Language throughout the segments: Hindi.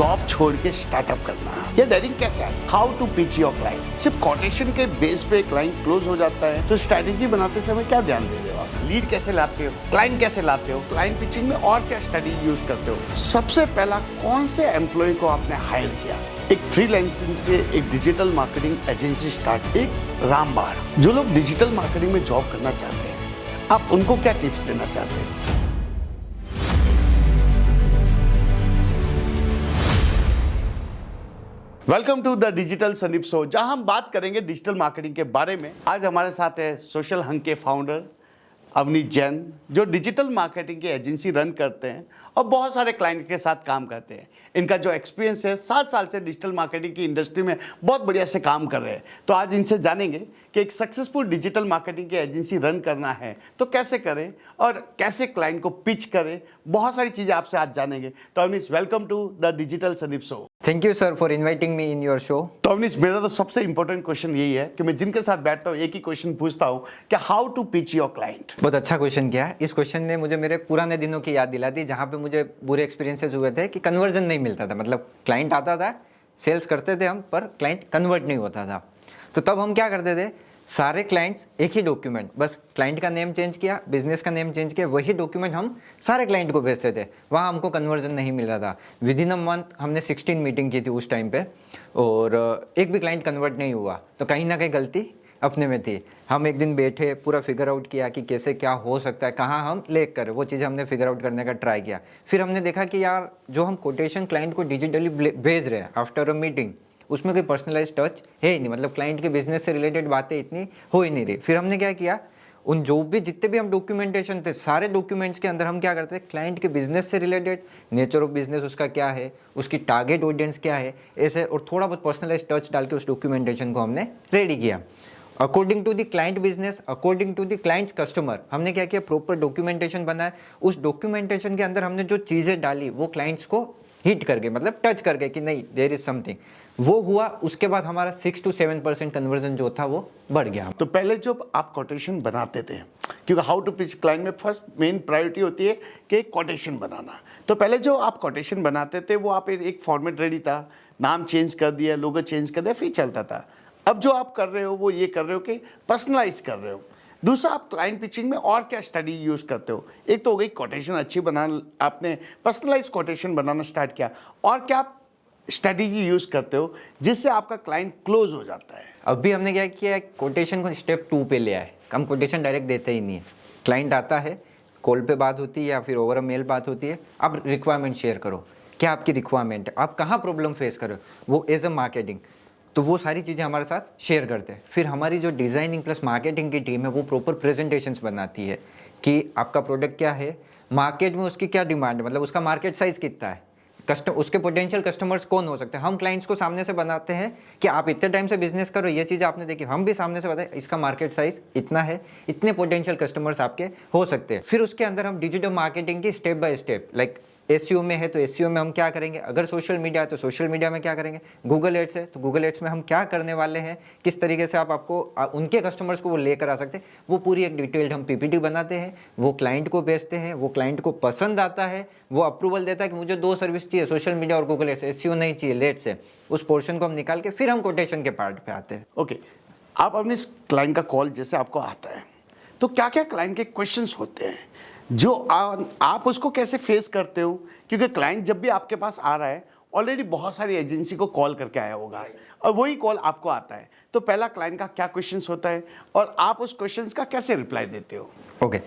जॉब छोड़ के स्टार्टअप करना, ये डेयरिंग कैसे आई? How to pitch your client? सिर्फ कोटेशन के बेस पे क्लाइंट क्लोज हो जाता है, तो स्ट्रैटेजी बनाते समय क्या ध्यान देते हो आप? लीड कैसे लाते हो, क्लाइंट कैसे लाते हो, क्लाइंट पिचिंग में और क्या स्ट्रैटेजी यूज करते हो? सबसे पहला कौन से एम्प्लॉय को आपने हायर किया? एक फ्रीलांसिंग से एक डिजिटल मार्केटिंग एजेंसी स्टार्ट, एक रामबाण। जो लोग डिजिटल मार्केटिंग में जॉब करना चाहते हैं, आप उनको क्या टिप्स देना चाहते हैं? Welcome to the digital Sandeep show, जहां हम बात करेंगे डिजिटल मार्केटिंग के बारे में। आज हमारे साथ है सोशल हंग के फाउंडर अवनीश जैन, जो डिजिटल मार्केटिंग की एजेंसी रन करते हैं और बहुत सारे क्लाइंट के साथ काम करते हैं। इनका जो एक्सपीरियंस है, 7 साल से डिजिटल मार्केटिंग की इंडस्ट्री में बहुत बढ़िया से काम कर रहे हैं। तो आज इनसे जानेंगे कि एक सक्सेसफुल डिजिटल मार्केटिंग की एजेंसी रन करना है तो कैसे करें और कैसे क्लाइंट को पिच करें। बहुत सारी चीज़ें आपसे आज जानेंगे। तो Avnish, welcome to the digital Sandeep show. Thank you sir for inviting me in your show. तो अवनीश, मेरा तो सबसे इंपॉर्टेंट क्वेश्चन यही है कि मैं जिनके साथ बैठता हूँ एक ही क्वेश्चन पूछता हूँ कि how to pitch your client. बहुत अच्छा क्वेश्चन किया है। इस क्वेश्चन ने मुझे मेरे पुराने दिनों की याद दिला दी, जहाँ पे मुझे बुरे एक्सपीरियंसेस हुए थे कि कन्वर्जन नहीं मिलता था। मतलब क्लाइंट आता था, सेल्स करते थे हम, पर क्लाइंट कन्वर्ट नहीं होता था। तो तब हम क्या करते थे, सारे क्लाइंट्स एक ही डॉक्यूमेंट, बस क्लाइंट का नेम चेंज किया, बिजनेस का नेम चेंज किया, वही डॉक्यूमेंट हम सारे क्लाइंट को भेजते थे। वहाँ हमको कन्वर्जन नहीं मिल रहा था। विद इन अ मंथ हमने 16 मीटिंग की थी उस टाइम पे, और एक भी क्लाइंट कन्वर्ट नहीं हुआ। तो कहीं ना कहीं गलती अपने में थी। हम एक दिन बैठे, पूरा फिगर आउट किया कि कैसे क्या हो सकता है, कहाँ हम लेक करें, वो चीज़ें हमने फिगर आउट करने का ट्राई किया। फिर हमने देखा कि यार जो हम कोटेशन क्लाइंट को डिजिटली भेज रहे हैं आफ्टर अ मीटिंग, उसमें कोई पर्सनलाइज टच है ही नहीं। मतलब क्लाइंट के बिजनेस से रिलेटेड बातें इतनी हो ही नहीं रही। फिर हमने क्या किया, उन जो भी जितने भी हम डॉक्यूमेंटेशन थे, सारे डॉक्यूमेंट्स के अंदर हम क्या करते थे, क्लाइंट के बिजनेस से रिलेटेड, नेचर ऑफ बिजनेस उसका क्या है, उसकी टारगेट ऑडियंस क्या है, ऐसे और थोड़ा बहुत पर्सनलाइज टच डाल के उस डॉक्यूमेंटेशन को हमने रेडी किया according to the client business, according to the clients customer. हमने क्या किया, प्रॉपर डॉक्यूमेंटेशन बनाया। उस डॉक्यूमेंटेशन के अंदर हमने जो चीज़ें डाली वो क्लाइंट्स को हिट कर गए, मतलब टच कर गए कि नहीं देयर इज समथिंग। वो हुआ, उसके बाद हमारा 6 to 7% कन्वर्जन जो था वो बढ़ गया। तो पहले जब आप कोटेशन बनाते थे, क्योंकि हाउ टू पिच क्लाइंट में फर्स्ट मेन प्रायोरिटी होती है कि कोटेशन बनाना। तो पहले जो आप कोटेशन बनाते थे वो आप एक फॉर्मेट रेडी था, नाम चेंज कर दिया, लोगो चेंज कर दिया, फिर चलता था। अब जो आप कर रहे हो वो ये कर रहे हो कि पर्सनलाइज कर रहे हो। दूसरा, आप क्लाइंट पिचिंग में और क्या स्ट्रेटजी यूज करते हो? एक तो हो गई कोटेशन अच्छी बनाना, आपने पर्सनलाइज कोटेशन बनाना स्टार्ट किया, और क्या स्ट्रेटजी यूज करते हो जिससे आपका क्लाइंट क्लोज हो जाता है? अभी हमने क्या किया, कोटेशन को स्टेप 2 पे ले आए। हम कोटेशन डायरेक्ट देते ही नहीं है। क्लाइंट आता है, कॉल पे बात होती है या फिर ओवर अ मेल बात होती है, आप रिक्वायरमेंट शेयर करो, क्या आपकी रिक्वायरमेंट है, आप कहाँ प्रॉब्लम फेस करो, वो एज अ मार्केटिंग। तो वो सारी चीज़ें हमारे साथ शेयर करते हैं। फिर हमारी जो डिज़ाइनिंग प्लस मार्केटिंग की टीम है वो प्रॉपर प्रेजेंटेशंस बनाती है कि आपका प्रोडक्ट क्या है, मार्केट में उसकी क्या डिमांड है, मतलब उसका मार्केट साइज़ कितना है, उसके पोटेंशियल कस्टमर्स कौन हो सकते हैं। हम क्लाइंट्स को सामने से बनाते हैं कि आप इतने टाइम से बिजनेस करो, ये चीज़ आपने देखी, हम भी सामने से बताएं इसका मार्केट साइज इतना है, इतने पोटेंशियल कस्टमर्स आपके हो सकते हैं। फिर उसके अंदर हम डिजिटल मार्केटिंग की step by step, like SEO में है तो एसईओ में हम क्या करेंगे, अगर सोशल मीडिया है तो सोशल मीडिया में क्या करेंगे, गूगल एड्स है तो गूगल एड्स में हम क्या करने वाले हैं, किस तरीके से आपको उनके कस्टमर्स को वो लेकर आ सकते हैं, वो पूरी एक डिटेल्ड हम पीपीटी बनाते हैं, वो क्लाइंट को भेजते हैं, वो क्लाइंट को पसंद आता है, वो अप्रूवल देता है कि मुझे 2 सर्विस चाहिए, सोशल मीडिया और गूगल एड्स, एसईओ नहीं चाहिए, लेट्स से उस पोर्शन को हम निकाल के फिर हम कोटेशन के पार्ट पे आते हैं। ओके, आप अपने क्लाइंट का कॉल जैसे आपको आता है तो क्या क्या क्लाइंट के क्वेश्चंस होते हैं जो आप उसको कैसे फेस करते हो? क्योंकि क्लाइंट जब भी आपके पास आ रहा है ऑलरेडी बहुत सारी एजेंसी को कॉल करके आया होगा और वही कॉल आपको आता है, तो पहला क्लाइंट का क्या क्वेश्चंस होता है और आप उस क्वेश्चंस का कैसे रिप्लाई देते हो? ओके,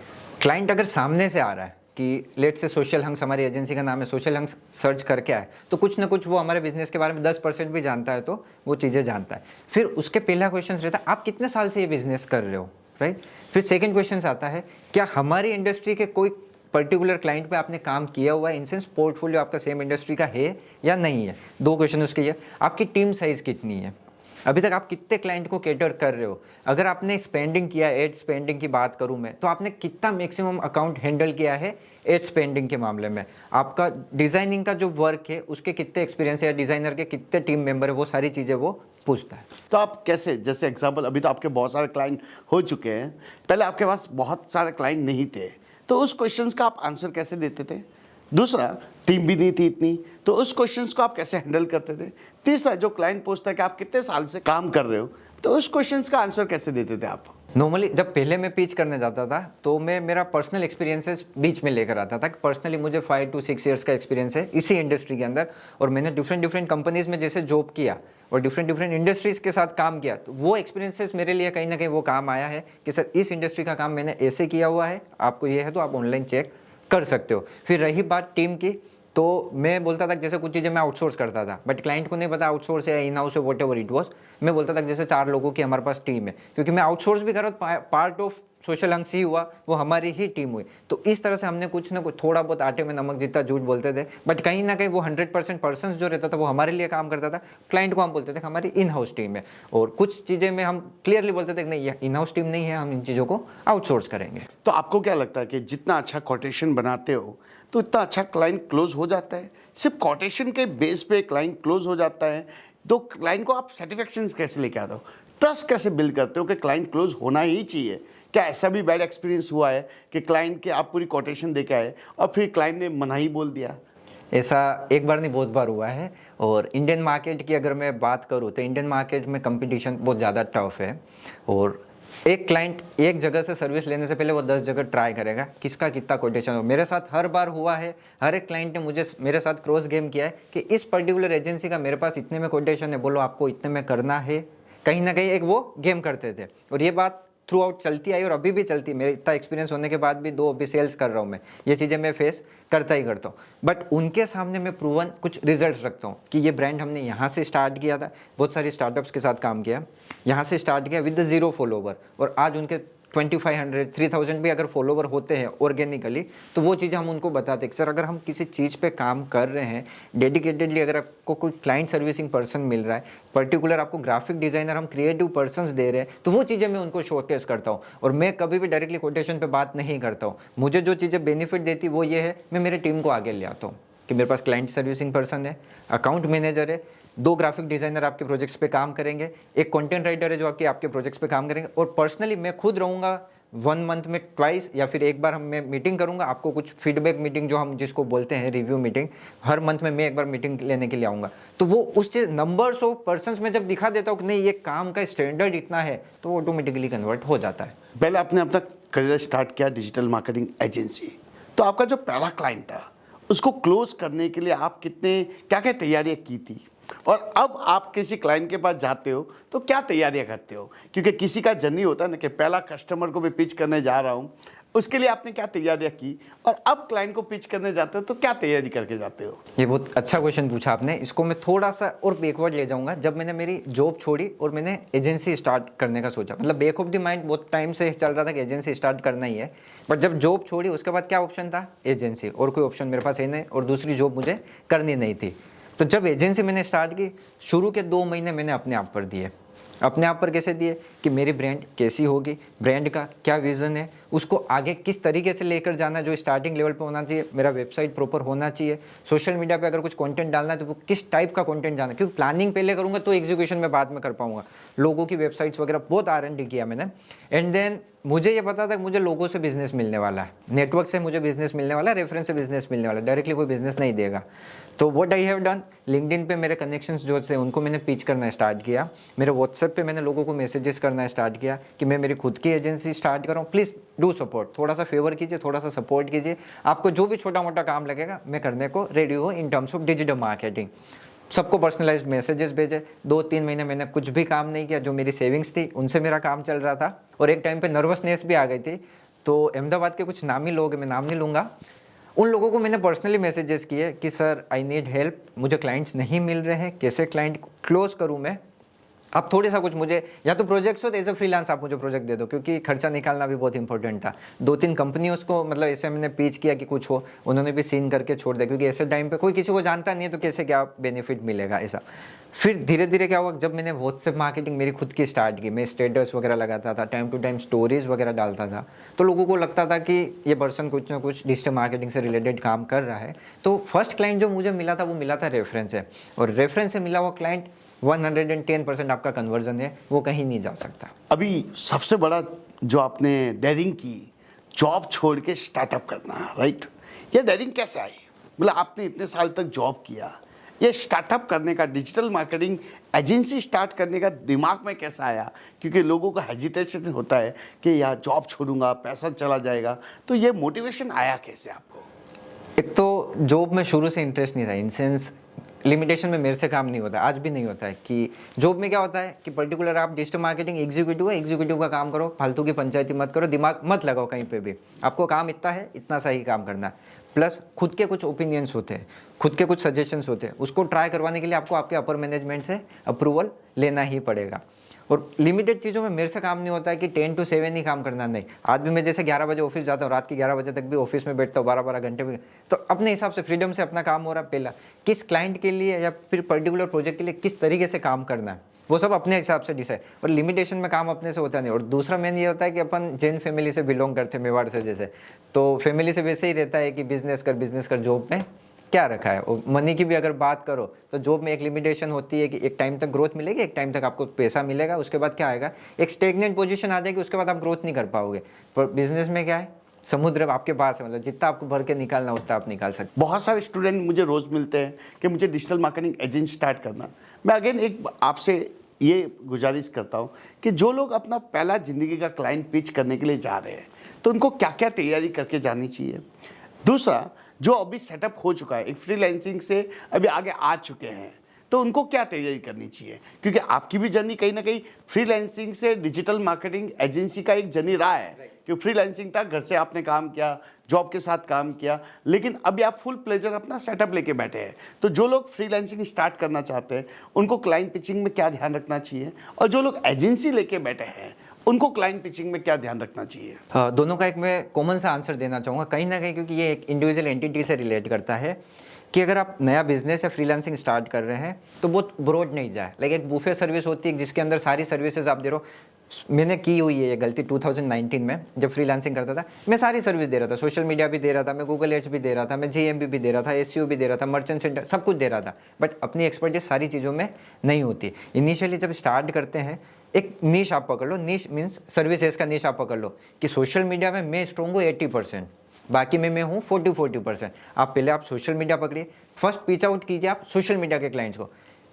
क्लाइंट अगर सामने से आ रहा है कि लेट्स से सोशल हंग्स, हमारी एजेंसी का नाम है, सोशल हंग्स सर्च करके आए तो कुछ ना कुछ वो हमारे बिजनेस के बारे में 10% भी जानता है, तो वो चीज़ें जानता है। फिर उसके पहला क्वेश्चन रहता है आप कितने साल से ये बिजनेस कर रहे हो, राइट। फिर सेकंड क्वेश्चन आता है क्या हमारी इंडस्ट्री के कोई पर्टिकुलर क्लाइंट पे आपने काम किया हुआ है, इन सेंस पोर्टफोलियो आपका सेम इंडस्ट्री का है या नहीं है। 2 क्वेश्चन उसके ये, आपकी टीम साइज कितनी है, अभी तक आप कितने क्लाइंट को कैटर कर रहे हो, अगर आपने स्पेंडिंग किया, एड स्पेंडिंग की बात करूं मैं, तो आपने कितना मैक्सिमम अकाउंट हैंडल किया है एड स्पेंडिंग के मामले में, आपका डिजाइनिंग का जो वर्क है उसके कितने एक्सपीरियंस है, डिजाइनर के कितने टीम मेंबर है, वो सारी चीज़ें वो पूछता है। तो आप कैसे, जैसे एग्जांपल, अभी तो आपके बहुत सारे क्लाइंट हो चुके हैं, पहले आपके पास बहुत सारे क्लाइंट नहीं थे, तो उस क्वेश्चंस का आप आंसर कैसे देते थे दूसरा, टीम भी नहीं थी इतनी, तो उस क्वेश्चंस को आप कैसे हैंडल करते थे? तीसरा, जो क्लाइंट पूछता है कि आप कितने साल से काम कर रहे हो, तो उस क्वेश्चंस का आंसर कैसे देते थे आप? नॉर्मली जब पहले मैं पिच करने जाता था तो मैं मेरा पर्सनल एक्सपीरियंसेस बीच में लेकर आता था कि पर्सनली मुझे 5 to 6 इयर्स का एक्सपीरियंस है इसी इंडस्ट्री के अंदर, और मैंने डिफरेंट कंपनीज में जैसे जॉब किया और डिफरेंट इंडस्ट्रीज के साथ काम किया, तो वो एक्सपीरियंसेस मेरे लिए कहीं ना कहीं वो काम आया है कि सर इस इंडस्ट्री का काम मैंने ऐसे किया हुआ है, आपको ये है तो आप ऑनलाइन चेक कर सकते हो। फिर रही बात टीम की, तो मैं बोलता था जैसे कुछ चीज़ें मैं आउटसोर्स करता था, बट क्लाइंट को नहीं पता आउटसोर्स है इन हाउस है वॉट एवर इट वॉज। मैं बोलता था जैसे 4 लोगों की हमारे पास टीम है, क्योंकि मैं आउटसोर्स भी कर रहा हूँ, पार्ट ऑफ सोशल अंक ही हुआ, वो हमारी ही टीम हुई। तो इस तरह से हमने कुछ ना कुछ थोड़ा बहुत आटे में नमक जितना झूठ बोलते थे, बट कहीं ना कहीं वो 100% पर्सन जो रहता था वो हमारे लिए काम करता था। क्लाइंट को हम बोलते थे कि हमारी इन हाउस टीम है, और कुछ चीज़ें में हम क्लियरली बोलते थे कि नहीं, ये इन हाउस टीम नहीं है, हम इन चीज़ों को आउटसोर्स करेंगे। तो आपको क्या लगता है कि जितना अच्छा कोटेशन बनाते हो तो इतना अच्छा क्लाइंट क्लोज हो जाता है? सिर्फ कोटेशन के बेस पे क्लाइंट क्लोज हो जाता है? तो क्लाइंट को आप सेटिस्फेक्शन कैसे लेके आते हो, ट्रस्ट कैसे बिल्ड करते हो कि क्लाइंट क्लोज होना ही चाहिए? क्या ऐसा भी बैड एक्सपीरियंस हुआ है कि क्लाइंट के आप पूरी कोटेशन दे के आए और फिर क्लाइंट ने मना ही बोल दिया? ऐसा एक बार नहीं बहुत बार हुआ है। और इंडियन मार्केट की अगर मैं बात करूँ तो इंडियन मार्केट में कंपटीशन बहुत ज़्यादा टफ है, और एक क्लाइंट एक जगह से सर्विस लेने से पहले वो 10 जगह ट्राई करेगा किसका कितना कोटेशन हो। मेरे साथ हर बार हुआ है, हर एक क्लाइंट ने मुझे मेरे साथ क्रॉस गेम किया है कि इस पर्टिकुलर एजेंसी का मेरे पास इतने में कोटेशन है, बोलो आपको इतने में करना है। कहीं ना कहीं एक वो गेम करते थे, और ये बात थ्रू आउट चलती आई और अभी भी चलती। मेरे इतना एक्सपीरियंस होने के बाद भी 2 अभी सेल्स कर रहा हूँ मैं, ये चीज़ें मैं फेस करता ही करता हूँ। बट उनके सामने मैं प्रूवन कुछ रिजल्ट्स रखता हूँ कि ये ब्रांड हमने यहाँ से स्टार्ट किया था, बहुत सारी स्टार्टअप्स के साथ काम किया, यहाँ से स्टार्ट किया विद 0 फॉलोवर, और आज उनके 2500 3000 भी अगर फॉलोवर होते हैं ऑर्गेनिकली, तो वो चीज़ हम उनको बताते हैं कि सर अगर हम किसी चीज़ पे काम कर रहे हैं डेडिकेटेडली, अगर आपको कोई क्लाइंट सर्विसिंग पर्सन मिल रहा है, पर्टिकुलर आपको ग्राफिक डिज़ाइनर हम क्रिएटिव पर्सन्स दे रहे हैं, तो वो चीज़ें मैं उनको शोकेस करता हूँ। और मैं कभी भी डायरेक्टली कोटेशन पे बात नहीं करता हूँ। मुझे जो चीज़ें बेनिफिट देती वो ये है, मैं मेरे टीम को आगे ले आता हूँ कि मेरे पास क्लाइंट सर्विसिंग पर्सन है, अकाउंट मैनेजर है, 2 ग्राफिक डिज़ाइनर आपके प्रोजेक्ट्स पे काम करेंगे, एक कंटेंट राइटर है जो आपके प्रोजेक्ट्स पे काम करेंगे, और पर्सनली मैं खुद रहूँगा 1 मंथ में ट्वाइस या फिर एक बार मैं मीटिंग करूंगा, आपको कुछ फीडबैक मीटिंग जो हम जिसको बोलते हैं रिव्यू मीटिंग, हर मंथ में मैं एक बार मीटिंग लेने के लिए आऊँगा। तो वो उस चीज़ नंबर्स ऑफ पर्सन्स में जब दिखा देता हूँ कि नहीं ये काम का स्टैंडर्ड इतना है, तो वो ऑटोमेटिकली कन्वर्ट हो जाता है। पहले आपने अपना करियर स्टार्ट किया डिजिटल मार्केटिंग एजेंसी, तो आपका जो पहला क्लाइंट था उसको क्लोज करने के लिए आप क्या क्या तैयारियां की थी, और अब आप किसी क्लाइंट के पास जाते हो तो क्या तैयारियां करते हो? क्योंकि किसी का जर्नी होता है ना कि पहला कस्टमर को मैं पिच करने जा रहा हूं, उसके लिए आपने क्या तैयारियां की, और अब क्लाइंट को पिच करने जाते हो तो क्या तैयारी करके जाते हो? ये बहुत अच्छा क्वेश्चन पूछा आपने। इसको मैं थोड़ा सा और बैकवर्ड ले जाऊंगा। जब मैंने मेरी जॉब छोड़ी और मैंने एजेंसी स्टार्ट करने का सोचा, मतलब बैक ऑफ द माइंड बहुत टाइम से चल रहा था कि एजेंसी स्टार्ट करना ही है, बट जब जॉब छोड़ी उसके बाद क्या ऑप्शन था? एजेंसी, और कोई ऑप्शन मेरे पास है नहीं, और दूसरी जॉब मुझे करनी नहीं थी। तो जब एजेंसी मैंने स्टार्ट की, शुरू के 2 महीने मैंने अपने आप पर दिए। अपने आप पर कैसे दिए कि मेरी ब्रांड कैसी होगी, ब्रांड का क्या विजन है, उसको आगे किस तरीके से लेकर जाना, जो स्टार्टिंग लेवल पे होना चाहिए, मेरा वेबसाइट प्रॉपर होना चाहिए, सोशल मीडिया पे अगर कुछ कंटेंट डालना है तो वो किस टाइप का कंटेंट डालना है, क्योंकि प्लानिंग पहले करूंगा तो एग्जीक्यूशन में बाद में कर पाऊंगा। लोगों की वेबसाइट्स वगैरह बहुत R&D किया मैंने, एंड देन मुझे ये पता था कि मुझे लोगों से बिजनेस मिलने वाला है, नेटवर्क से मुझे बिजनेस मिलने वाला है, रेफरेंस से बिजनेस मिलने वाला है, डायरेक्टली कोई बिजनेस नहीं देगा। तो what I have done, LinkedIn पे मेरे कनेक्शंस जो थे उनको मैंने पिच करना स्टार्ट किया, मेरे व्हाट्सएप पे मैंने लोगों को मैसेजेस करना स्टार्ट किया कि मैं मेरी खुद की एजेंसी स्टार्ट कर रहा हूँ, प्लीज़ डू सपोर्ट, थोड़ा सा फेवर कीजिए, थोड़ा सा सपोर्ट कीजिए, आपको जो भी छोटा मोटा काम लगेगा मैं करने को रेडी हूँ in terms of digital marketing. सबको पर्सनलाइज्ड मैसेजेस भेजे। 2-3 महीने मैंने कुछ भी काम नहीं किया, जो मेरी सेविंग्स थी उनसे मेरा काम चल रहा था, और एक टाइम पे नर्वसनेस भी आ गई थी। तो अहमदाबाद के कुछ नामी लोग, मैं नाम नहीं लूँगा, उन लोगों को मैंने पर्सनली मैसेजेस किए कि सर आई नीड हेल्प, मुझे क्लाइंट्स नहीं मिल रहे हैं, कैसे क्लाइंट क्लोज करूँ मैं, आप थोड़ी सा कुछ मुझे, या तो प्रोजेक्ट्स हो तो एज अ फ्रीलांस आप मुझे प्रोजेक्ट दे दो, क्योंकि खर्चा निकालना भी बहुत इंपॉर्टेंट था। 2-3 कंपनियों को मतलब ऐसे मैंने पिच किया कि कुछ हो, उन्होंने भी सीन करके छोड़ दिया, क्योंकि ऐसे टाइम पे कोई किसी को जानता नहीं है तो कैसे क्या बेनिफिट मिलेगा ऐसा। फिर धीरे धीरे क्या हुआ, जब मैंने व्हाट्सएप मार्केटिंग मेरी खुद की स्टार्ट की, मैं स्टेटस वगैरह लगाता था, टाइम टू टाइम स्टोरीज वगैरह डालता था, तो लोगों को लगता था कि ये पर्सन कुछ ना कुछ डिजिटल मार्केटिंग से रिलेटेड काम कर रहा है। तो फर्स्ट क्लाइंट जो मुझे मिला था वो मिला था रेफरेंस से, और रेफरेंस से मिला हुआ क्लाइंट 110% आपका कन्वर्जन है, वो कहीं नहीं जा सकता। अभी सबसे बड़ा जो आपने डेयरिंग की, जॉब छोड़ के स्टार्टअप करना, राइट, ये डेयरिंग कैसे आई? मतलब आपने इतने साल तक जॉब किया, ये स्टार्टअप करने का, डिजिटल मार्केटिंग एजेंसी स्टार्ट करने का दिमाग में कैसा आया? क्योंकि लोगों का हेजिटेशन होता है कि यार जॉब छोड़ूंगा, पैसा चला जाएगा, तो ये मोटिवेशन आया कैसे आपको? एक तो जॉब में शुरू से इंटरेस्ट नहीं था, इन सेंस लिमिटेशन में मेरे से काम नहीं होता, आज भी नहीं होता है। कि जॉब में क्या होता है कि पर्टिकुलर आप डिजिटल मार्केटिंग एग्जीक्यूटिव है, एग्जीक्यूटिव का काम करो, फालतू की पंचायती मत करो, दिमाग मत लगाओ कहीं पे भी, आपको काम इतना है, इतना सा ही काम करना है। प्लस खुद के कुछ ओपिनियंस होते हैं, खुद के कुछ सजेशंस होते हैं, उसको ट्राई करवाने के लिए आपको आपके अपर मैनेजमेंट से अप्रूवल लेना ही पड़ेगा। और लिमिटेड चीज़ों में मेरे से काम नहीं होता है कि 10 to 7 ही काम करना, नहीं। आज भी मैं जैसे 11 बजे ऑफिस जाता हूँ, रात के 11 बजे तक भी ऑफिस में बैठता हूँ, 12-12 घंटे भी, तो अपने हिसाब से फ्रीडम से अपना काम हो रहा है। पहला किस क्लाइंट के लिए या फिर पर्टिकुलर प्रोजेक्ट के लिए किस तरीके से काम करना है, वो सब अपने हिसाब से डिसाइड, और लिमिटेशन में काम अपने से होता नहीं। और दूसरा मेन ये होता है कि अपन जैन फैमिली से बिलोंग करते हैं, मेवाड़ से जैसे, तो फैमिली से वैसे ही रहता है कि बिजनेस कर, जॉब में क्या रखा है। और मनी की भी अगर बात करो तो जॉब में एक लिमिटेशन होती है कि एक टाइम तक ग्रोथ मिलेगी, एक टाइम तक आपको पैसा मिलेगा, उसके बाद क्या आएगा, एक स्टेगनेंट पोजीशन आ जाएगी, उसके बाद आप ग्रोथ नहीं कर पाओगे। पर बिजनेस में क्या है, समुद्र आपके पास है, मतलब जितना आपको भर के निकालना उतना आप निकाल सकते। बहुत सारे स्टूडेंट मुझे रोज़ मिलते हैं कि मुझे डिजिटल मार्केटिंग एजेंसी स्टार्ट करना। मैं अगेन एक आपसे ये गुजारिश करता हूँ कि जो लोग अपना पहला ज़िंदगी का क्लाइंट पिच करने के लिए जा रहे हैं, तो उनको क्या क्या तैयारी करके जानी चाहिए। दूसरा, जो अभी सेटअप हो चुका है, एक फ्रीलांसिंग से अभी आगे आ चुके हैं, तो उनको क्या तैयारी करनी चाहिए? क्योंकि आपकी भी जर्नी कहीं ना कहीं फ्रीलांसिंग से डिजिटल मार्केटिंग एजेंसी का एक जर्नी रहा है। क्योंकि फ्रीलांसिंग था, घर से आपने काम किया, जॉब के साथ काम किया, लेकिन अभी आप फुल प्लेजर अपना सेटअप लेके बैठे हैं। तो जो लोग फ्रीलांसिंग स्टार्ट करना चाहते हैं, उनको क्लाइंट पिचिंग में क्या ध्यान रखना चाहिए, और जो लोग एजेंसी लेके बैठे हैं उनको क्लाइंट पिचिंग में क्या ध्यान रखना चाहिए? दोनों का एक मैं कॉमन सा आंसर देना चाहूँगा कहीं ना कहीं, क्योंकि ये एक इंडिविजुअल एंटिटी से रिलेट करता है। कि अगर आप नया बिजनेस या फ्रीलांसिंग स्टार्ट कर रहे हैं तो बहुत ब्रॉड नहीं जाए। लाइक एक बुफे सर्विस होती है जिसके अंदर सारी सर्विसेज आप दे रहे हो। मैंने की हुई है ये गलती 2019 में, जब फ्रीलांसिंग करता था, मैं सारी सर्विस दे रहा था, सोशल मीडिया भी दे रहा था, मैं गूगल एड्स भी दे रहा था, मैं GMB भी दे रहा था, SEO भी दे रहा था, मर्चेंट सेंटर, सब कुछ दे रहा था। बट अपनी एक्सपर्टीज सारी चीज़ों में नहीं होती। इनिशियली जब स्टार्ट करते हैं, एक नीश आप पकड़ लो, नीश मीन्स सर्विसेज का नीश आप पकड़ लो कि सोशल मीडिया में मैं स्ट्रॉन्ग हूँ 80%, बाकी में मैं हूँ 40% आप पहले आप सोशल मीडिया पकड़िए, फर्स्ट पिच आउट कीजिए आप सोशल मीडिया के क्लाइंट्स को।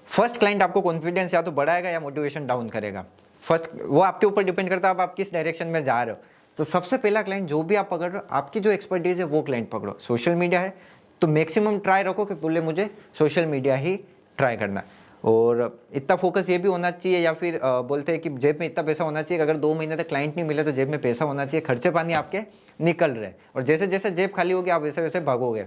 फर्स्ट क्लाइंट आपको कॉन्फिडेंस या तो बढ़ाएगा या मोटिवेशन डाउन करेगा, फर्स्ट वो आपके ऊपर डिपेंड करता है आप किस डायरेक्शन में जा रहे हो। तो सबसे पहला क्लाइंट जो भी आप पकड़ रहे हो, आपकी जो एक्सपर्टीज है वो क्लाइंट पकड़ो। सोशल मीडिया है तो मैक्सिमम ट्राई रखो कि बोले मुझे सोशल मीडिया ही ट्राई करना। और इतना फोकस ये भी होना चाहिए, या फिर बोलते हैं कि जेब में इतना पैसा होना चाहिए, अगर 2 महीने तक क्लाइंट नहीं मिले तो जेब में पैसा होना चाहिए, खर्चे पानी आपके निकल रहे, और जैसे जैसे जेब खाली होगी आप वैसे वैसे भागोगे।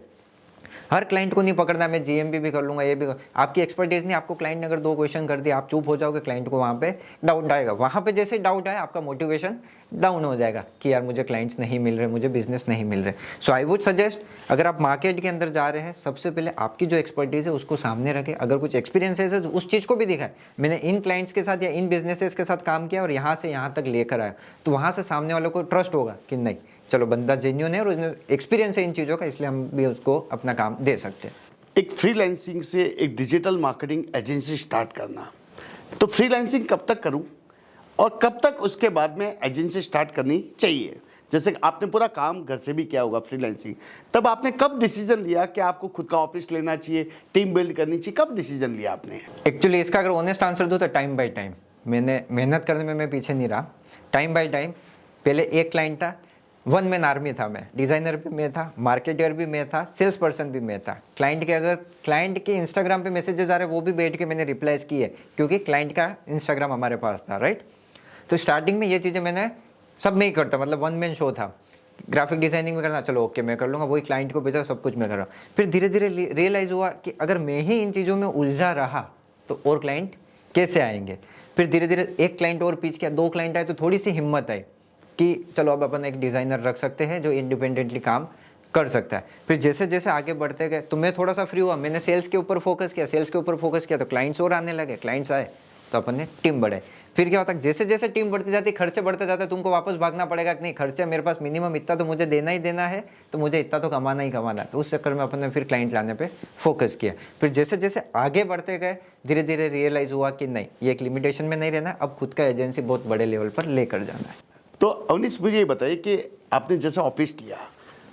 हर क्लाइंट को नहीं पकड़ना, मैं GMB भी कर लूँगा, ये भी आपकी एक्सपर्टीज नहीं। आपको क्लाइंट ने अगर 2 क्वेश्चन कर दिया, आप चुप हो जाओगे, क्लाइंट को वहाँ पे डाउट आएगा, वहाँ पे जैसे डाउट आए आपका मोटिवेशन डाउन हो जाएगा कि यार मुझे क्लाइंट्स नहीं मिल रहे, मुझे बिजनेस नहीं मिल रहे। सो आई वुड सजेस्ट, अगर आप मार्केट के अंदर जा रहे हैं, सबसे पहले आपकी जो एक्सपर्टीज है उसको सामने रखें। अगर कुछ एक्सपीरियंसेस है तो उस चीज़ को भी दिखाएं, मैंने इन क्लाइंट्स के साथ या इन बिजनेसेस के साथ काम किया और यहाँ से यहाँ तक लेकर आया, तो वहाँ से सामने वालों को ट्रस्ट होगा कि नहीं चलो बंदा जेन्युइन है और एक्सपीरियंस है इन चीज़ों का, इसलिए हम भी उसको अपना काम दे सकते हैं। एक फ्रीलांसिंग से एक डिजिटल मार्केटिंग एजेंसी स्टार्ट करना, तो फ्रीलांसिंग कब तक करूं और कब तक उसके बाद में एजेंसी स्टार्ट करनी चाहिए? जैसे कि आपने पूरा काम घर से भी किया होगा फ्रीलांसिंग, तब आपने कब डिसीजन लिया कि आपको खुद का ऑफिस लेना चाहिए, टीम बिल्ड करनी चाहिए, कब डिसीजन लिया आपने? एक्चुअली इसका अगर ऑनेस्ट आंसर दूं तो टाइम बाय टाइम। मैंने मेहनत करने में मैं पीछे नहीं रहा, टाइम बाय टाइम। पहले एक क्लाइंट था, 1 मैन आर्मी था, मैं डिज़ाइनर भी मैं था, मार्केटर भी मैं था, सेल्स पर्सन भी मैं था। क्लाइंट के अगर क्लाइंट के इंस्टाग्राम पे मैसेजेस आ रहे वो भी बैठ के मैंने रिप्लाईज किए, क्योंकि क्लाइंट का इंस्टाग्राम हमारे पास था, राइट। तो स्टार्टिंग में ये चीज़ें मैंने सब में ही करता, मतलब 1 मैन शो था। ग्राफिक डिज़ाइनिंग में करना, चलो ओके मैं कर लूँगा, वही क्लाइंट को भेजा, सब कुछ मैं कर रहा हूँ। फिर धीरे धीरे रियलाइज़ हुआ कि अगर मैं ही इन चीज़ों में उलझा रहा तो और क्लाइंट कैसे आएंगे। फिर धीरे धीरे एक क्लाइंट और पीछ किया, 2 क्लाइंट आए तो थोड़ी सी हिम्मत आई कि चलो अब अपन एक डिज़ाइनर रख सकते हैं जो इंडिपेंडेंटली काम कर सकता है। फिर जैसे जैसे आगे बढ़ते गए तो मैं थोड़ा सा फ्री हुआ, मैंने सेल्स के ऊपर फोकस किया, तो क्लाइंट्स और आने लगे, क्लाइंट्स आए तो अपन ने टीम बढ़ाई। फिर क्या होता है, जैसे जैसे टीम बढ़ती जाती, खर्चे बढ़ते जाते, तुमको वापस भागना पड़ेगा कि नहीं खर्चे मेरे पास मिनिमम इतना तो मुझे देना ही देना है, तो मुझे इतना तो कमाना ही कमाना है। तो उस चक्कर में अपन ने फिर क्लाइंट लाने पे फोकस किया। फिर जैसे जैसे आगे बढ़ते गए धीरे धीरे रियलाइज़ हुआ कि नहीं ये एक लिमिटेशन में नहीं रहना, अब खुद का एजेंसी बहुत बड़े लेवल पर लेकर जाना है। तो अवनीश मुझे ये बताइए कि आपने जैसे ऑफिस लिया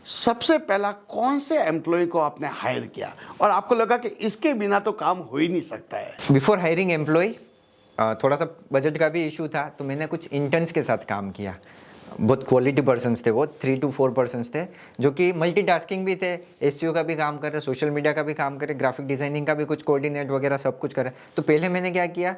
सबसे पहला कौन से एम्प्लॉय को आपने हायर किया और आपको लगा कि इसके बिना तो काम हो ही नहीं सकता है? बिफोर हायरिंग एम्प्लॉय थोड़ा सा बजट का भी इशू था, तो मैंने कुछ इंटर्न्स के साथ काम किया। बहुत क्वालिटी पर्सन्स थे, वो 3 to 4 पर्सन्स थे जो कि मल्टीटास्किंग भी थे, एसईओ का भी काम कर रहे, सोशल मीडिया का भी काम कर रहे, ग्राफिक डिजाइनिंग का भी कुछ कोऑर्डिनेट वगैरह सब कुछ कर रहे। तो पहले मैंने क्या किया,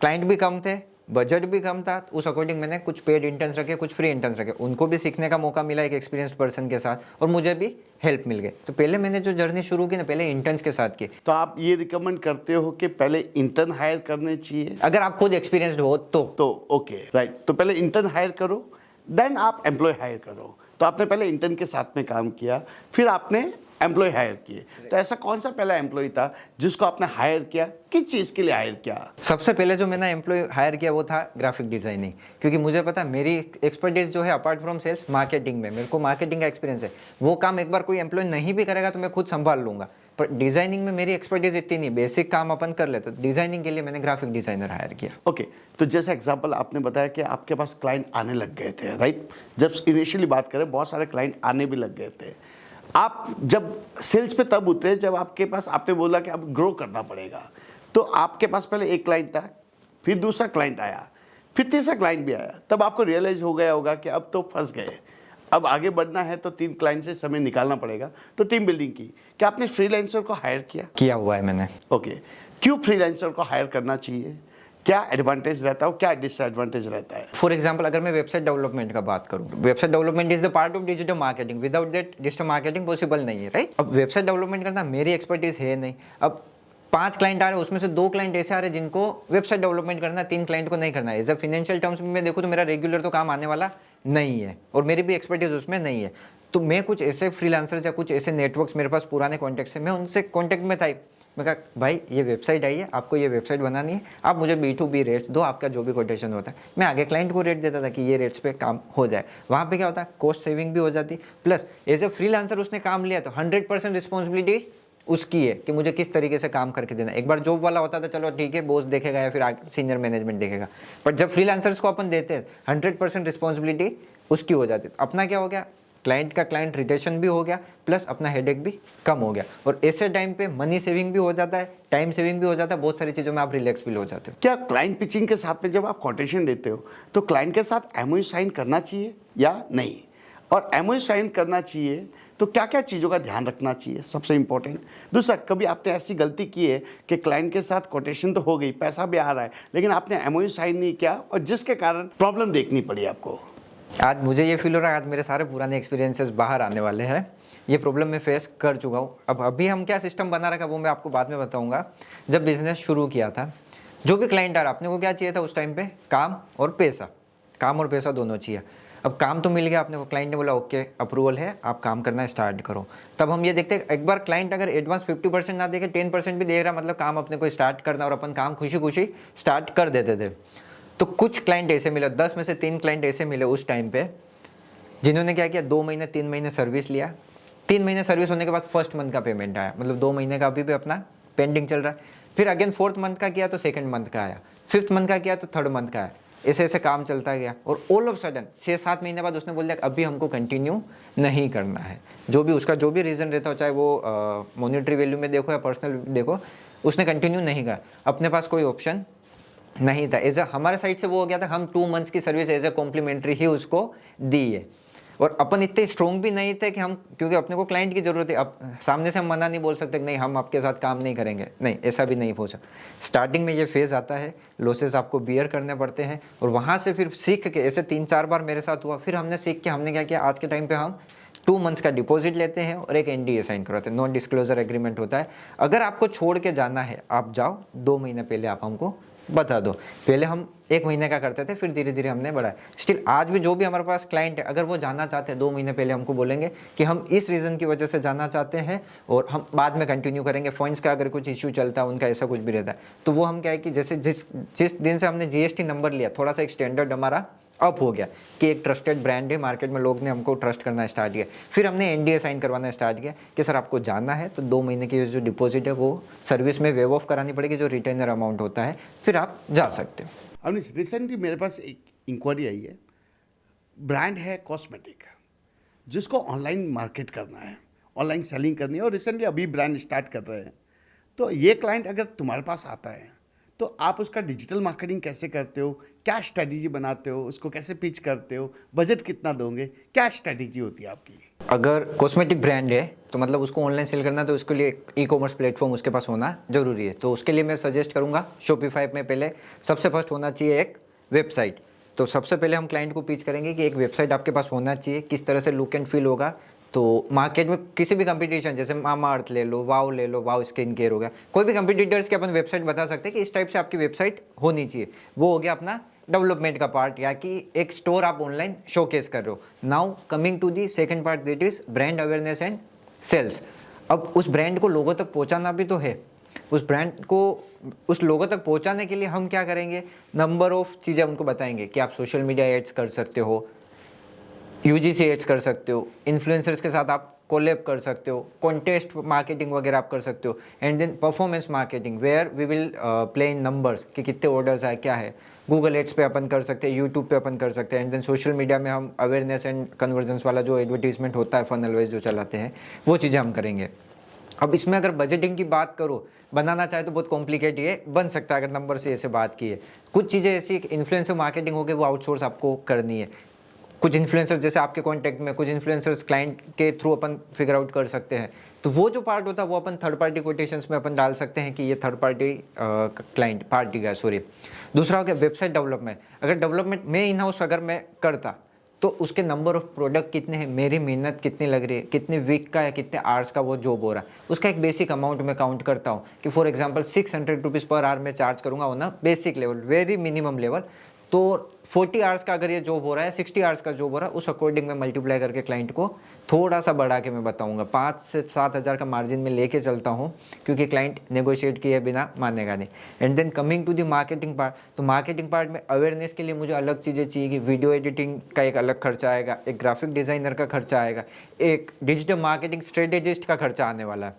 क्लाइंट भी कम थे, बजट भी कम था, उस अकॉर्डिंग मैंने कुछ पेड इंटर्न्स रखे, कुछ फ्री इंटर्न्स रखे, उनको भी सीखने का मौका मिला एक एक्सपीरियंस्ड पर्सन के साथ, और मुझे भी हेल्प मिल गई। तो पहले मैंने जो जर्नी शुरू की ना, पहले इंटर्न्स के साथ की। तो आप ये रिकमेंड करते हो कि पहले इंटर्न हायर करने चाहिए? अगर आप खुद एक्सपीरियंस्ड हो तो ओके, राइट। तो पहले इंटर्न हायर करो, देन आप एम्प्लॉय हायर करो। तो आपने पहले इंटर्न के साथ में काम किया, फिर आपने एम्प्लॉय हायर किए। तो ऐसा कौन सा पहला एम्प्लॉय था जिसको आपने हायर किया, किस चीज़ के लिए हायर किया? सबसे पहले जो मैंने एम्प्लॉय हायर किया वो था ग्राफिक डिजाइनिंग, क्योंकि मुझे पता मेरी एक्सपर्टीज जो है अपार्ट फ्रॉम सेल्स, मार्केटिंग में, मेरे को मार्केटिंग का एक्सपीरियंस है। वो काम एक बार कोई एम्प्लॉय नहीं भी करेगा तो मैं खुद संभाल लूंगा, पर डिजाइनिंग में मेरी एक्सपर्टीज इतनी नहीं, बेसिक काम अपन कर ले। तो डिजाइनिंग के लिए मैंने ग्राफिक डिजाइनर हायर किया। ओके, तो जैसे एग्जांपल आपने बताया कि आपके पास क्लाइंट आने लग गए थे, राइट? जब इनिशियली बात करें, बहुत सारे क्लाइंट आने भी लग गए थे। आप जब सेल्स पे तब उतरे जब आपके पास, आपने बोला कि अब ग्रो करना पड़ेगा। तो आपके पास पहले एक क्लाइंट था, फिर दूसरा क्लाइंट आया, फिर तीसरा क्लाइंट भी आया। तब आपको रियलाइज हो गया होगा कि अब तो फंस गए, अब आगे बढ़ना है तो 3 क्लाइंट से समय निकालना पड़ेगा। तो टीम बिल्डिंग की, क्या आपने फ्रीलांसर को हायर किया हुआ है मैंने। ओके, क्यों फ्रीलांसर को हायर करना चाहिए? क्या एडवांटेज रहता है और क्या डिसएडवांटेज रहता है? फॉर एग्जाम्पल, अगर मैं वेबसाइट डेवलपमेंट का बात करूँ, website development is the part of digital marketing, without that digital marketing possible नहीं है, राइट? अब वेबसाइट डेवलपमेंट करना मेरी एक्सपर्टीज है नहीं। अब 5 क्लाइंट आ रहे हैं, उसमें से 2 क्लाइंट ऐसे आ रहे हैं जिनको वेबसाइट डेवलपमेंट करना है, 3 क्लाइंट को नहीं करना है। एज अ फाइनेंशियल टर्म्स में मैं देखूँ तो मेरा रेगुलर तो काम आने वाला नहीं है, और मेरी भी एक्सपर्टीज उसमें नहीं है। तो मैं कुछ ऐसे फ्रीलांसर्स या कुछ ऐसे नेटवर्क्स, मेरे पास पुराने कॉन्टैक्ट्स हैं, मैं उनसे कॉन्टैक्ट में था। मैं कहा भाई ये वेबसाइट आई है, आपको ये वेबसाइट बनानी है, आप मुझे B2B रेट्स दो, आपका जो भी कोटेशन होता है। मैं आगे क्लाइंट को रेट देता था कि ये रेट्स पे काम हो जाए। वहाँ पे क्या होता है, कॉस्ट सेविंग भी हो जाती, प्लस एज ए फ्रीलांसर उसने काम लिया तो 100% रिस्पॉन्सिबिलिटी उसकी है कि मुझे किस तरीके से काम करके देना। एक बार जॉब वाला होता था, चलो ठीक है बॉस देखेगा या फिर सीनियर मैनेजमेंट देखेगा, बट जब फ्रीलांसर्स को अपन देते हैं 100% रिस्पॉन्सिबिलिटी उसकी हो जाती है। अपना क्या हो गया, क्लाइंट का क्लाइंट रिटेंशन भी हो गया, प्लस अपना हेडेक भी कम हो गया, और ऐसे टाइम पे मनी सेविंग भी हो जाता है, टाइम सेविंग भी हो जाता है, बहुत सारी चीज़ों में आप रिलैक्स फील हो जाते हो। क्या क्लाइंट पिचिंग के साथ में जब आप कोटेशन देते हो तो क्लाइंट के साथ एमओयू साइन करना चाहिए या नहीं? और एमओयू साइन करना चाहिए तो क्या क्या चीज़ों का ध्यान रखना चाहिए, सबसे इंपॉर्टेंट? दूसरा, कभी आपने ऐसी गलती की है कि क्लाइंट के साथ कोटेशन तो हो गई, पैसा भी आ रहा है, लेकिन आपने एमओयू साइन नहीं किया और जिसके कारण प्रॉब्लम देखनी पड़ी आपको? आज मुझे ये फील हो रहा है, आज मेरे सारे पुराने एक्सपीरियंसेस बाहर आने वाले हैं। ये प्रॉब्लम मैं फेस कर चुका हूँ। अब अभी हम क्या सिस्टम बना रखा वो मैं आपको बाद में बताऊंगा। जब बिजनेस शुरू किया था, जो भी क्लाइंट आ रहा, अपने को क्या चाहिए था उस टाइम पे, काम और पैसा दोनों चाहिए। अब काम तो मिल गया अपने को, क्लाइंट ने बोला ओके अप्रूवल है, आप काम करना स्टार्ट करो। तब हम ये देखते हैं, एक बार क्लाइंट अगर एडवांस 50% ना देके 10% भी दे रहा, मतलब काम अपने को स्टार्ट करना, और अपन काम खुशी खुशी स्टार्ट कर देते थे। तो कुछ क्लाइंट ऐसे मिले, 10 में से 3 क्लाइंट ऐसे मिले उस टाइम पे, जिन्होंने क्या किया, 2 महीने 3 महीने सर्विस लिया। 3 महीने सर्विस होने के बाद फर्स्ट मंथ का पेमेंट आया, मतलब 2 महीने का अभी भी अपना पेंडिंग चल रहा है। फिर अगेन 4th मंथ का किया तो 2nd मंथ का आया, 5th मंथ का किया तो 3rd मंथ का आया। ऐसे ऐसे काम चलता गया, और ऑल ऑफ सडन 6-7 महीने बाद उसने बोल दिया अभी हमको कंटिन्यू नहीं करना है। जो भी उसका जो भी रीज़न रहता हो, चाहे वो मॉनेटरी वैल्यू में देखो या पर्सनल देखो, उसने कंटिन्यू नहीं करा। अपने पास कोई ऑप्शन नहीं था। एज हमारे साइड से वो हो गया था, हम 2 मंथ्स की सर्विस एज ए कॉम्प्लीमेंट्री ही उसको दी है, और अपन इतने स्ट्रॉन्ग भी नहीं थे कि हम, क्योंकि अपने को क्लाइंट की जरूरत है, अब सामने से हम मना नहीं बोल सकते कि नहीं हम आपके साथ काम नहीं करेंगे, नहीं ऐसा भी नहीं पहुंचा। स्टार्टिंग में ये फेज आता है, लॉसेस आपको बियर करने पड़ते हैं, और वहाँ से फिर सीख के, ऐसे 3-4 बार मेरे साथ हुआ, फिर हमने सीख के हमने क्या किया, आज के टाइम पे हम 2 मंथ्स का डिपॉजिट लेते हैं और एक NDA साइन करवाते हैं, नॉन डिस्क्लोजर एग्रीमेंट होता है। अगर आपको छोड़ के जाना है आप जाओ, 2 महीने पहले आप हमको बता दो। पहले हम 1 महीने का करते थे, फिर धीरे धीरे हमने बढ़ाया। स्टिल आज भी जो भी हमारे पास क्लाइंट है, अगर वो जाना चाहते हैं 2 महीने पहले हमको बोलेंगे कि हम इस रीज़न की वजह से जाना चाहते हैं, और हम बाद में कंटिन्यू करेंगे। फंड्स का अगर कुछ इश्यू चलता है, उनका ऐसा कुछ भी रहता है, तो वो हम क्या है कि जैसे जिस दिन से हमने GST नंबर लिया, थोड़ा सा एक स्टैंडर्ड हमारा अप हो गया कि एक ट्रस्टेड ब्रांड है मार्केट में, लोग ने हमको ट्रस्ट करना स्टार्ट किया। फिर हमने NDA साइन करवाना स्टार्ट किया कि सर आपको जाना है तो 2 महीने की जो डिपॉजिट है वो सर्विस में वेव ऑफ करानी पड़ेगी, जो रिटेनर अमाउंट होता है, फिर आप जा सकते हो। अवनीश, रिसेंटली मेरे पास एक इंक्वायरी आई है, ब्रांड है कॉस्मेटिक, जिसको ऑनलाइन मार्केट करना है, ऑनलाइन सेलिंग करनी है और रिसेंटली अभी ब्रांड स्टार्ट कर रहे हैं, तो ये क्लाइंट अगर तुम्हारे पास आता है तो आप उसका डिजिटल मार्केटिंग कैसे करते हो, क्या स्ट्रेटेजी बनाते हो, उसको कैसे पिच करते हो, बजट कितना दोगे, क्या स्ट्रेटेजी होती है आपकी? अगर कॉस्मेटिक ब्रांड है तो मतलब उसको ऑनलाइन सेल करना, तो उसके लिए ई कॉमर्स प्लेटफॉर्म उसके पास होना जरूरी है। तो उसके लिए मैं सजेस्ट करूंगा शॉपिफाई में पहले सबसे फर्स्ट होना चाहिए एक वेबसाइट। तो सबसे पहले हम क्लाइंट को पिच करेंगे कि एक वेबसाइट आपके पास होना चाहिए, किस तरह से लुक एंड फील होगा। तो मार्केट में किसी भी कंपटीशन, जैसे मामा अर्थ ले लो, वाव स्किन केयर हो गया, कोई भी कंपटीटर्स की अपन वेबसाइट बता सकते हैं कि इस टाइप से आपकी वेबसाइट होनी चाहिए। वो हो गया अपना डेवलपमेंट का पार्ट, या कि एक स्टोर आप ऑनलाइन शोकेस कर रहे हो। Now coming to the second part, that is brand awareness and sales. अब उस ब्रांड को लोगों तक पहुंचाना भी तो है। उस ब्रांड को उस लोगों तक पहुंचाने के लिए हम क्या करेंगे, नंबर ऑफ चीज़ें उनको बताएंगे कि आप सोशल मीडिया एड्स कर सकते हो, यूजीसी एड्स कर सकते हो, इन्फ्लुएंसर्स के साथ आप कोलैब कर सकते हो, कॉन्टेस्ट मार्केटिंग वगैरह आप कर सकते हो, and then performance marketing where we will play in numbers कि कितने ऑर्डर्स आए, क्या है। गूगल एड्स पे अपन कर सकते हैं, यूट्यूब पे अपन कर सकते हैं, एंड देन सोशल मीडिया में हम अवेयरनेस एंड कन्वर्जेंस वाला जो एडवर्टीजमेंट होता है फनल वाइज जो चलाते हैं, वो चीज़ें हम करेंगे। अब इसमें अगर बजटिंग की बात करो, बनाना चाहे तो बहुत कॉम्प्लिकेट ये बन सकता है अगर नंबर से ऐसे बात की है। कुछ चीज़ें ऐसी इन्फ्लुएंसर मार्केटिंग हो गई, वो आउटसोर्स आपको करनी है। कुछ इन्फ्लुएंसर्स जैसे आपके कॉन्टैक्ट में, कुछ इन्फ्लुएंसर्स क्लाइंट के थ्रू अपन फिगर आउट कर सकते हैं। तो वो जो पार्ट होता है वो अपन थर्ड पार्टी कोटेशंस में अपन डाल सकते हैं कि ये थर्ड पार्टी क्लाइंट पार्टी का, सॉरी। दूसरा हो गया वेबसाइट डेवलपमेंट। अगर डेवलपमेंट में इन हाउस अगर मैं करता तो उसके नंबर ऑफ प्रोडक्ट कितने हैं, मेरी मेहनत कितनी लग रही है, कितने वीक का या कितने आवर्स का वो जॉब हो रहा है, उसका एक बेसिक अमाउंट मैं काउंट करता हूँ कि for example 600 rupees per hour मैं चार्ज करूँगा on a basic level, very minimum level. तो 40 आवर्स का अगर ये जॉब हो रहा है, 60 आवर्स का जॉब हो रहा है, उस अकॉर्डिंग में मल्टीप्लाई करके क्लाइंट को थोड़ा सा बढ़ा के मैं बताऊंगा। 5 से 7 हज़ार का मार्जिन में लेके चलता हूँ, क्योंकि क्लाइंट नेगोशिएट किए बिना मानेगा नहीं। And then coming to the marketing part, तो मार्केटिंग पार्ट में अवेयरनेस के लिए मुझे अलग चीज़ें चाहिए कि वीडियो एडिटिंग का एक अलग खर्चा आएगा, एक ग्राफिक डिज़ाइनर का खर्चा आएगा, एक डिजिटल मार्केटिंग स्ट्रेटेजिस्ट का खर्चा आने वाला है,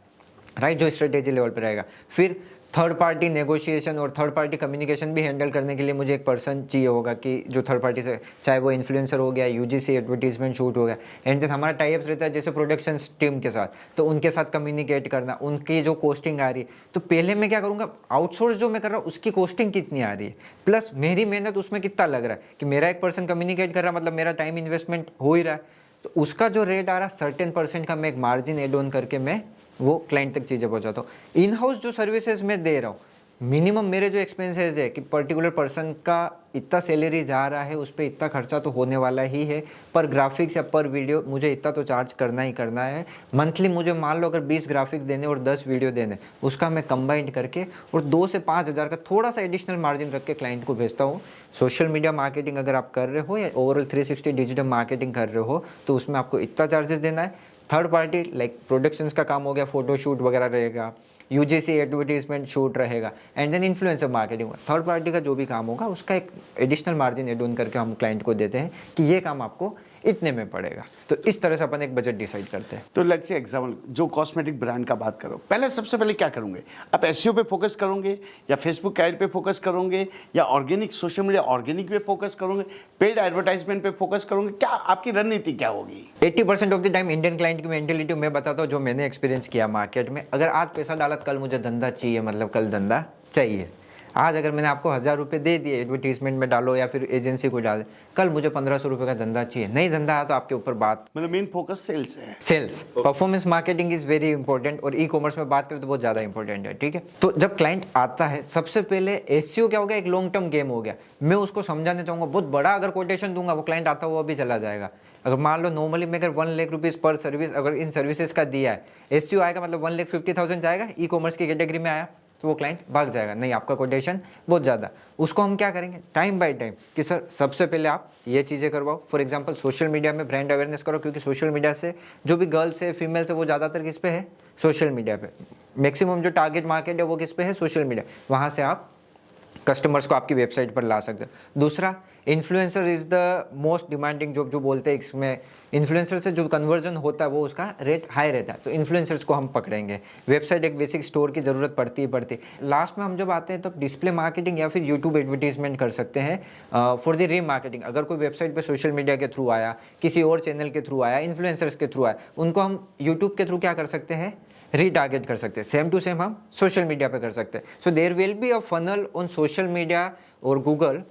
राइट, जो स्ट्रेटेजी लेवल पर रहेगा। फिर थर्ड पार्टी नेगोशिएशन और थर्ड पार्टी कम्युनिकेशन भी हैंडल करने के लिए मुझे एक पर्सन चाहिए होगा कि जो थर्ड पार्टी से, चाहे वो इन्फ्लुएंसर हो गया, यूजीसी एडवर्टीजमेंट शूट हो गया, एंड देन हमारा टाइप्स रहता है जैसे प्रोडक्शन टीम के साथ, तो उनके साथ कम्युनिकेट करना, उनकी जो कॉस्टिंग आ रही है। तो पहले मैं क्या करूँगा, आउटसोर्स जो मैं कर रहा हूँ उसकी कॉस्टिंग कितनी आ रही है, प्लस मेरी मेहनत उसमें कितना लग रहा है कि मेरा एक पर्सन कम्युनिकेट कर रहा है, मतलब मेरा टाइम इन्वेस्टमेंट हो ही रहा है, तो उसका जो रेट आ रहा है सर्टेन % का मैं एक मार्जिन एड ऑन करके मैं वो क्लाइंट तक चीज़ें पहुँचाता हूँ। इन हाउस जो सर्विसेज मैं दे रहा हूँ, मिनिमम मेरे जो एक्सपेंसेस है कि पर्टिकुलर पर्सन का इतना सैलरी जा रहा है, उस पर इतना खर्चा तो होने वाला ही है, पर ग्राफिक्स या पर वीडियो मुझे इतना तो चार्ज करना ही करना है। मंथली मुझे मान लो अगर 20 ग्राफिक्स देने और 10 वीडियो देने, उसका मैं कंबाइंड करके और 2 से 5 हज़ार का थोड़ा सा एडिशनल मार्जिन रख के क्लाइंट को भेजता हूँ। सोशल मीडिया मार्केटिंग अगर आप कर रहे हो या ओवरऑल 360 डिजिटल मार्केटिंग कर रहे हो, तो उसमें आपको इतना चार्जेस देना है। थर्ड पार्टी लाइक प्रोडक्शंस का काम हो गया, फोटो शूट वगैरह रहेगा, यूजीसी एडवर्टीजमेंट शूट रहेगा, and then influencer marketing. Third party का जो भी काम होगा उसका एक एडिशनल मार्जिन एड ऑन करके हम क्लाइंट को देते हैं कि ये काम आपको इतने में पड़ेगा। तो इस तरह से अपन एक बजट डिसाइड करते हैं। तो लेट्स से एग्जाम्पल जो कॉस्मेटिक ब्रांड का बात करो, पहले सबसे पहले क्या करोगे आप, एसईओ पे फोकस करोगे या फेसबुक ऐड पे फोकस करोगे या ऑर्गेनिक सोशल मीडिया ऑर्गेनिक पे फोकस करोगे, पेड एडवर्टाइजमेंट पे फोकस करोगे, क्या आपकी रणनीति क्या होगी? 80% of the time Indian client की मेंटेलिटी मैं बताता हूँ जो मैंने एक्सपीरियंस किया मार्केट में। अगर आज पैसा डाला कल मुझे धंधा चाहिए, मतलब कल धंधा चाहिए। आज अगर मैंने आपको 1000 रुपये दे दिए एडवर्टीजमेंट में डालो या फिर एजेंसी को डाले, कल मुझे 1500 रुपये का धंधा चाहिए। नहीं धंधा आया तो आपके ऊपर बात, मतलब मेन फोकस सेल्स है। Sales, performance marketing is very important, और ई कॉमर्स में बात करें तो बहुत ज़्यादा इंपॉर्टेंट है, ठीक है। तो जब क्लाइंट आता है, सबसे पहले एसईओ क्या हो गया, एक लॉन्ग टर्म गेम हो गया। मैं उसको समझाने चाहूँगा, बहुत बड़ा अगर कोटेशन दूंगा वो क्लाइंट आता हुआ भी चला जाएगा। अगर मान लो नॉर्मली मैं अगर 1 लाख रुपीज़ पर सर्विस अगर इन सर्विसेज का दिया है, एसईओ आएगा मतलब 1,50,000 जाएगा, ई कॉमर्स की कैटेगरी में आया तो वो क्लाइंट भाग जाएगा, नहीं आपका कोटेशन बहुत ज़्यादा। उसको हम क्या करेंगे, टाइम बाय टाइम कि सर सबसे पहले आप ये चीज़ें करवाओ। फॉर एग्जांपल सोशल मीडिया में ब्रांड अवेयरनेस करो, क्योंकि सोशल मीडिया से जो भी गर्ल्स है, फीमेल्स है, वो ज़्यादातर किस पे है, सोशल मीडिया पे। मैक्सिमम जो टारगेट मार्केट है वो किस पे है, सोशल मीडिया। वहाँ से आप कस्टमर्स को आपकी वेबसाइट पर ला सकते हो। दूसरा, influencer is the most demanding job जो बोलते हैं, इसमें इन्फ्लुएंसर से जो कन्वर्जन होता है वो उसका रेट हाई रहता है, तो इन्फ्लुएंसर्स को हम पकड़ेंगे। वेबसाइट एक बेसिक स्टोर की ज़रूरत पड़ती ही पड़ती। लास्ट में हम जब आते हैं तो डिस्प्ले मार्केटिंग या फिर यूट्यूब एडवर्टीजमेंट कर सकते हैं फॉर द रीमार्केटिंग। अगर कोई वेबसाइट पर सोशल मीडिया के थ्रू आया, किसी और चैनल के थ्रू आया, इन्फ्लुएंसर्स के थ्रू आया, उनको हम यूट्यूब के थ्रू क्या कर सकते हैं, रीटारगेट कर सकते हैं। सेम टू सेम हम सोशल मीडिया पे कर सकते हैं। So there will be a funnel on social media और गूगल,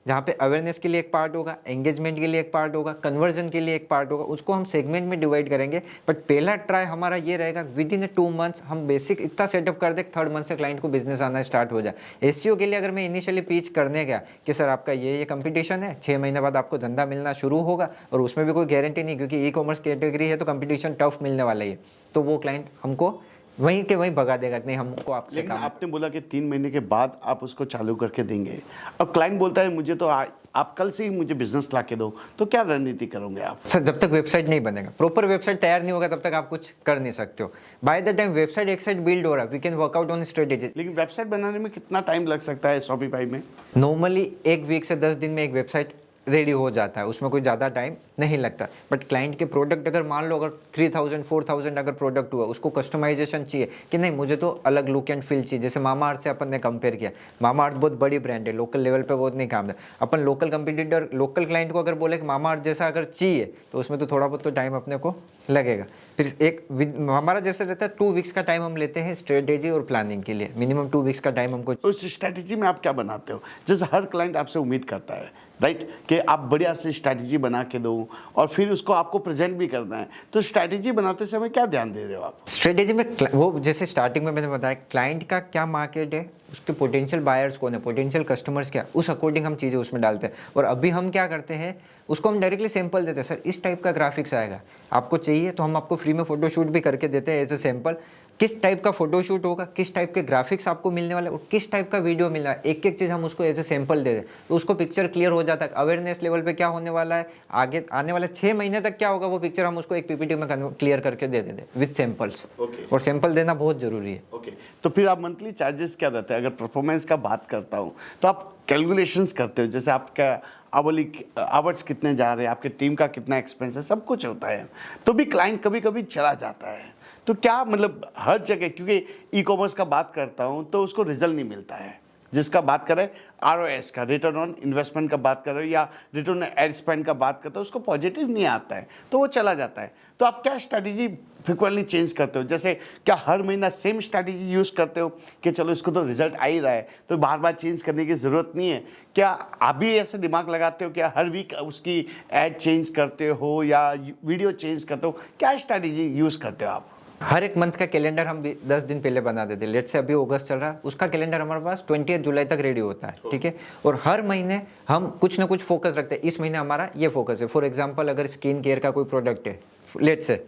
जहाँ पे अवेयरनेस के लिए एक पार्ट होगा, एंगेजमेंट के लिए एक पार्ट होगा, कन्वर्जन के लिए एक पार्ट होगा। उसको हम सेगमेंट में डिवाइड करेंगे। बट पहला ट्राई हमारा ये रहेगा, विद इन 2 मंथ्स हम बेसिक इतना सेटअप कर दें, 3rd मंथ से क्लाइंट को बिजनेस आना स्टार्ट हो जाए। एसईओ के लिए अगर मैं इनिशियली पिच करने गया कि सर आपका ये कंपटीशन है, 6 महीने बाद आपको धंधा मिलना शुरू होगा, और उसमें भी कोई गारंटी नहीं, क्योंकि ई-कॉमर्स कैटेगरी है तो कंपटीशन टफ मिलने वाला ही है, तो वो क्लाइंट हमको वहीं के वहीं भगा देगा कि नहीं हमको आपसे लेकिन काम। आपने बोला कि 3 महीने के बाद आप उसको चालू करके देंगे। अब क्लाइंट बोलता है मुझे तो आप कल से ही मुझे बिजनेस ला के दो, तो क्या रणनीति करोगे आप? सर जब तक वेबसाइट नहीं बनेगा, प्रॉपर वेबसाइट तैयार नहीं होगा, तब तक आप कुछ कर नहीं सकते हो। बाय द टाइम वेबसाइट एक साइड बिल्ड हो रहा है, we can work out on strategy. लेकिन वेबसाइट बनाने में कितना टाइम लग सकता है शॉपिफाई में? नॉर्मली 1 वीक से 10 दिन में एक वेबसाइट रेडी हो जाता है, उसमें कोई ज़्यादा टाइम नहीं लगता। बट क्लाइंट के प्रोडक्ट अगर मान लो अगर 3000 4000 अगर प्रोडक्ट हुआ, उसको कस्टमाइजेशन चाहिए कि नहीं मुझे तो अलग लुक एंड फील चाहिए। जैसे मामा अर्थ से अपन ने कंपेयर किया, मामा अर्थ बहुत बड़ी ब्रांड है, लोकल लेवल पे बहुत नहीं काम है। अपन लोकल कंपटीटर, लोकल क्लाइंट को अगर बोले कि मामा अर्थ जैसा अगर चाहिए, तो उसमें तो थोड़ा बहुत तो टाइम अपने को लगेगा। फिर एक हमारा जैसे रहता है 2 वीक्स का टाइम हम लेते हैं स्ट्रेटेजी और प्लानिंग के लिए, मिनिमम 2 वीक्स का टाइम हमको। उस स्ट्रैटेजी में आप क्या बनाते हो? जैसे हर क्लाइंट आपसे उम्मीद करता है, राइट, कि आप बढ़िया से स्ट्रैटेजी बना के दो और फिर उसको आपको प्रेजेंट भी करना है। तो स्ट्रैटेजी बनाते समय क्या ध्यान दे रहे हो आप? स्ट्रेटेजी में वो जैसे स्टार्टिंग में मैंने बताया, क्लाइंट का क्या मार्केट है, उसके पोटेंशियल बायर्स कौन है, पोटेंशियल कस्टमर्स क्या, उस अकॉर्डिंग हम चीज़ें उसमें डालते हैं। और अभी हम क्या करते हैं, उसको हम डायरेक्टली सैंपल देते हैं। सर इस टाइप का ग्राफिक्स आएगा, आपको चाहिए तो हम आपको फ्री में फोटोशूट भी करके देते हैं एज ए सैंपल। किस टाइप का फोटोशूट होगा, किस टाइप के ग्राफिक्स आपको मिलने वाले और किस टाइप का वीडियो मिलना है, एक एक चीज़ हम उसको एज ए सैंपल दे दें, तो उसको पिक्चर क्लियर हो जाता है। अवेयरनेस लेवल पे क्या होने वाला है, आगे आने वाले 6 महीने तक क्या होगा, वो पिक्चर हम उसको एक पीपीटी में क्लियर करके दे देते विद सैंपल्स। और सैंपल देना बहुत जरूरी है। ओके, तो फिर आप मंथली चार्जेस क्या देते हैं? अगर परफॉर्मेंस का बात करता हूँ तो आप कैलकुलेशंस करते हो, जैसे आपका आवर्स कितने जा रहे हैं, आपके टीम का कितना एक्सपेंस है, सब कुछ होता है। तो भी क्लाइंट कभी कभी चला जाता है, तो क्या मतलब हर जगह, क्योंकि ई-कॉमर्स का बात करता हूँ तो उसको रिजल्ट नहीं मिलता है। जिसका बात करें ROS का, रिटर्न ऑन इन्वेस्टमेंट का बात कर रहे हो, या रिटर्न ऑन एड स्पेंड का बात करते हो, उसको पॉजिटिव नहीं आता है, तो वो चला जाता है। तो आप क्या स्ट्रैटेजी फ्रिक्वेंटली चेंज करते हो? जैसे क्या हर महीना सेम स्ट्रैटेजी यूज़ करते हो कि चलो इसको तो रिजल्ट आ ही रहा है, तो बार बार चेंज करने की ज़रूरत नहीं है? क्या आप भी ऐसे दिमाग लगाते हो, क्या हर वीक उसकी एड चेंज करते हो या वीडियो चेंज करते हो? क्या स्ट्रैटेजी यूज़ करते हो आप? हर एक मंथ का कैलेंडर हम 10 दिन पहले बना देते हैं। लेट से अभी अगस्त चल रहा है, उसका कैलेंडर हमारे पास 20 जुलाई तक रेडी होता है, ठीक है। और हर महीने हम कुछ ना कुछ फोकस रखते हैं, इस महीने हमारा ये फोकस है। फॉर एग्जांपल अगर स्किन केयर का कोई प्रोडक्ट है, लेट से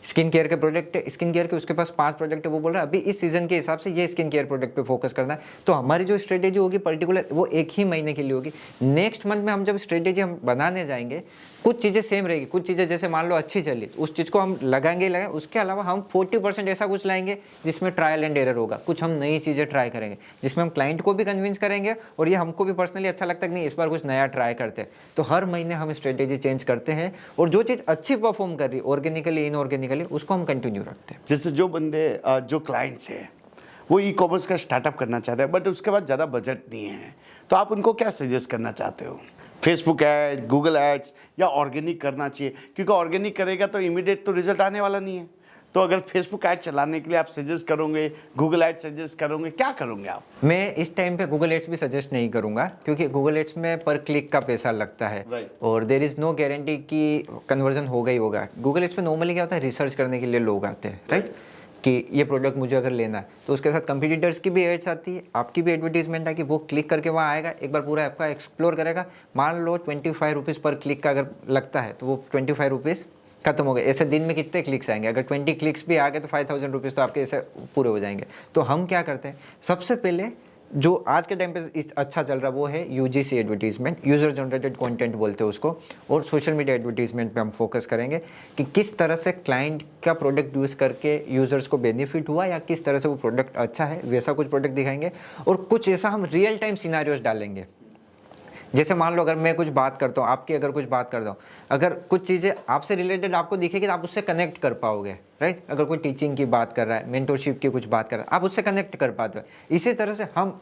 स्किन केयर के प्रोडक्ट है, स्किन केयर के उसके पास 5 प्रोडक्ट है, वो बोल रहा है अभी इस सीजन के हिसाब से ये स्किन केयर प्रोडक्ट पे फोकस करना है, तो हमारी जो स्ट्रेटेजी होगी पर्टिकुलर वो एक ही महीने के लिए होगी। नेक्स्ट मंथ में हम जब स्ट्रेटेजी हम बनाने जाएंगे, कुछ चीज़ें सेम रहेगी, कुछ चीज़ें जैसे मान लो अच्छी चली उस चीज़ को हम लगाएंगे। उसके अलावा हम 40% ऐसा कुछ लाएंगे जिसमें ट्रायल एंड एरर होगा, कुछ हम नई चीज़ें ट्राई करेंगे जिसमें हम क्लाइंट को भी कन्विंस करेंगे और ये हमको भी पर्सनली अच्छा लगता है कि नहीं इस बार कुछ नया ट्राई करते हैं। तो हर महीने हम स्ट्रेटेजी चेंज करते हैं और जो चीज़ अच्छी परफॉर्म कर रही है ऑर्गेनिकली इनऑर्गेनिकली उसको हम कंटिन्यू रखते हैं। जैसे जो बंदे जो क्लाइंट्स हैं वो ई-कॉमर्स का स्टार्टअप करना चाहते हैं बट उसके बाद ज़्यादा बजट नहीं है, तो आप उनको क्या सजेस्ट करना चाहते हो? फेसबुक ऐड, गूगल एड्स या ऑर्गेनिक करना चाहिए? क्योंकि ऑर्गेनिक करेगा तो इमीडिएट तो रिजल्ट आने वाला नहीं है। तो अगर फेसबुक ऐड चलाने के लिए आप सजेस्ट करोगे, गूगल ऐड सजेस्ट करोगे, क्या करोगे आप? मैं इस टाइम पे गूगल एड्स भी सजेस्ट नहीं करूंगा क्योंकि गूगल एड्स में पर क्लिक का पैसा लगता है और देयर इज नो गारंटी कि कन्वर्जन होगा ही होगा। गूगल एड्स पे नॉर्मली क्या होता है, रिसर्च करने के लिए लोग आते हैं, राइट, कि ये प्रोडक्ट मुझे अगर लेना है, तो उसके साथ कंपटीटर्स की भी एड्स आती है, आपकी भी एडवर्टीजमेंट है कि वो क्लिक करके वहाँ आएगा, एक बार पूरा ऐप का एक्सप्लोर करेगा। मान लो 25 रुपीज़ पर क्लिक का अगर लगता है तो वो 25 रुपीज़ खत्म हो गए। ऐसे दिन में कितने क्लिक्स आएंगे? अगर 20 क्लिक्स भी आ गए तो 5000 रुपीज़ तो आपके ऐसे पूरे हो जाएंगे। तो हम क्या करते हैं, सबसे पहले जो आज के टाइम पे अच्छा चल रहा है वो है UGC advertisement, user generated content बोलते हैं उसको, और सोशल मीडिया एडवर्टीजमेंट पे हम फोकस करेंगे कि किस तरह से क्लाइंट का प्रोडक्ट यूज़ करके यूजर्स को बेनिफिट हुआ या किस तरह से वो प्रोडक्ट अच्छा है, वैसा कुछ प्रोडक्ट दिखाएंगे। और कुछ ऐसा हम रियल टाइम सिनारियोज डालेंगे, जैसे मान लो अगर मैं कुछ बात करता हूँ, आपकी अगर कुछ बात करता हूँ, अगर कुछ चीज़ें आपसे रिलेटेड आपको दिखेगी तो आप उससे कनेक्ट कर पाओगे, राइट। अगर कोई टीचिंग की बात कर रहा है, मेंटरशिप की कुछ बात कर रहा है, आप उससे कनेक्ट कर पाते हो। इसी तरह से हम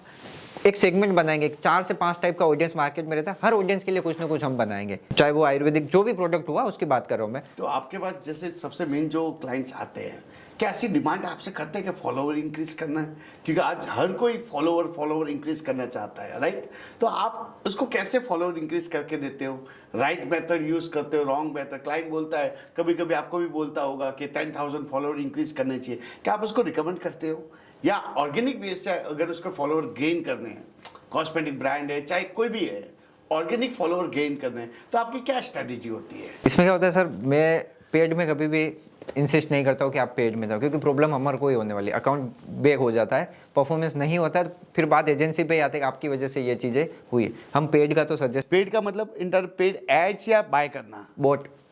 एक सेगमेंट बनाएंगे, 4 से 5 टाइप का ऑडियंस मार्केट में रहता है, हर ऑडियंस के लिए कुछ ना कुछ हम बनाएंगे, चाहे वो आयुर्वेदिक जो भी प्रोडक्ट हुआ उसकी बात कर रहा हूँ मैं। तो आपके पास जैसे सबसे मेन जो क्लाइंट्स आते हैं, क्या ऐसी डिमांड आपसे करते हैं कि फॉलोवर इंक्रीज करना है? क्योंकि आज हर कोई फॉलोवर इंक्रीज करना चाहता है, राइट? तो आप उसको कैसे फॉलोवर इंक्रीज करके देते हो? राइट मेथड यूज करते हो, रॉन्ग मेथड? क्लाइंट बोलता है, कभी कभी आपको भी बोलता होगा कि 10,000 फॉलोवर इंक्रीज करने चाहिए, क्या आप उसको रिकमेंड करते हो? या ऑर्गेनिक बेस से अगर उसको फॉलोवर गेन करने हैं, कॉस्मेटिक ब्रांड है चाहे कोई भी है, ऑर्गेनिक फॉलोवर गेन करने हैं, तो आपकी क्या स्ट्रेटेजी होती है? इसमें क्या होता है सर, मैं पेड में कभी भी इंसिस्ट नहीं करता हूँ कि आप पेड में जाओ, क्योंकि प्रॉब्लम हमारे को ही होने वाली, अकाउंट बैक हो जाता है, परफॉर्मेंस नहीं होता है, तो फिर बात एजेंसी पे ही आते है कि आपकी वजह से ये चीज़ें हुई। हम पेड का तो सजेस्ट, पेड का मतलब इंटर पेड एड्स या बाय करना?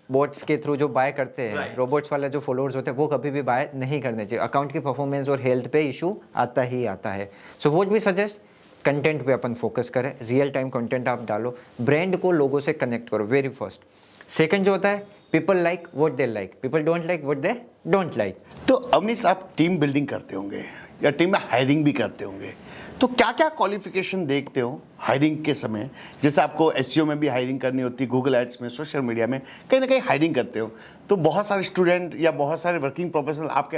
बोट्स के थ्रू जो बाय करते हैं, Right. रोबोट्स वाले जो फॉलोअर्स होते हैं वो कभी भी बाय नहीं करने चाहिए। अकाउंट की परफॉर्मेंस और हेल्थ पे इशू आता ही आता है। सो वोट भी सजेस्ट, कंटेंट पे अपन फोकस करें, रियल टाइम कंटेंट आप डालो, ब्रांड को लोगों से कनेक्ट करो, वेरी फर्स्ट। सेकंड जो होता है, people like what they like, people don't like what they don't like. तो अवनीश, आप टीम बिल्डिंग करते होंगे या टीम में हायरिंग भी करते होंगे, तो क्या क्या क्वालिफिकेशन देखते हो हायरिंग के समय? जैसे आपको एसईओ में भी हायरिंग करनी होती है, गूगल एड्स में, सोशल मीडिया में कहीं ना कहीं हायरिंग करते हो, तो बहुत सारे स्टूडेंट या बहुत सारे वर्किंग प्रोफेशनल आपके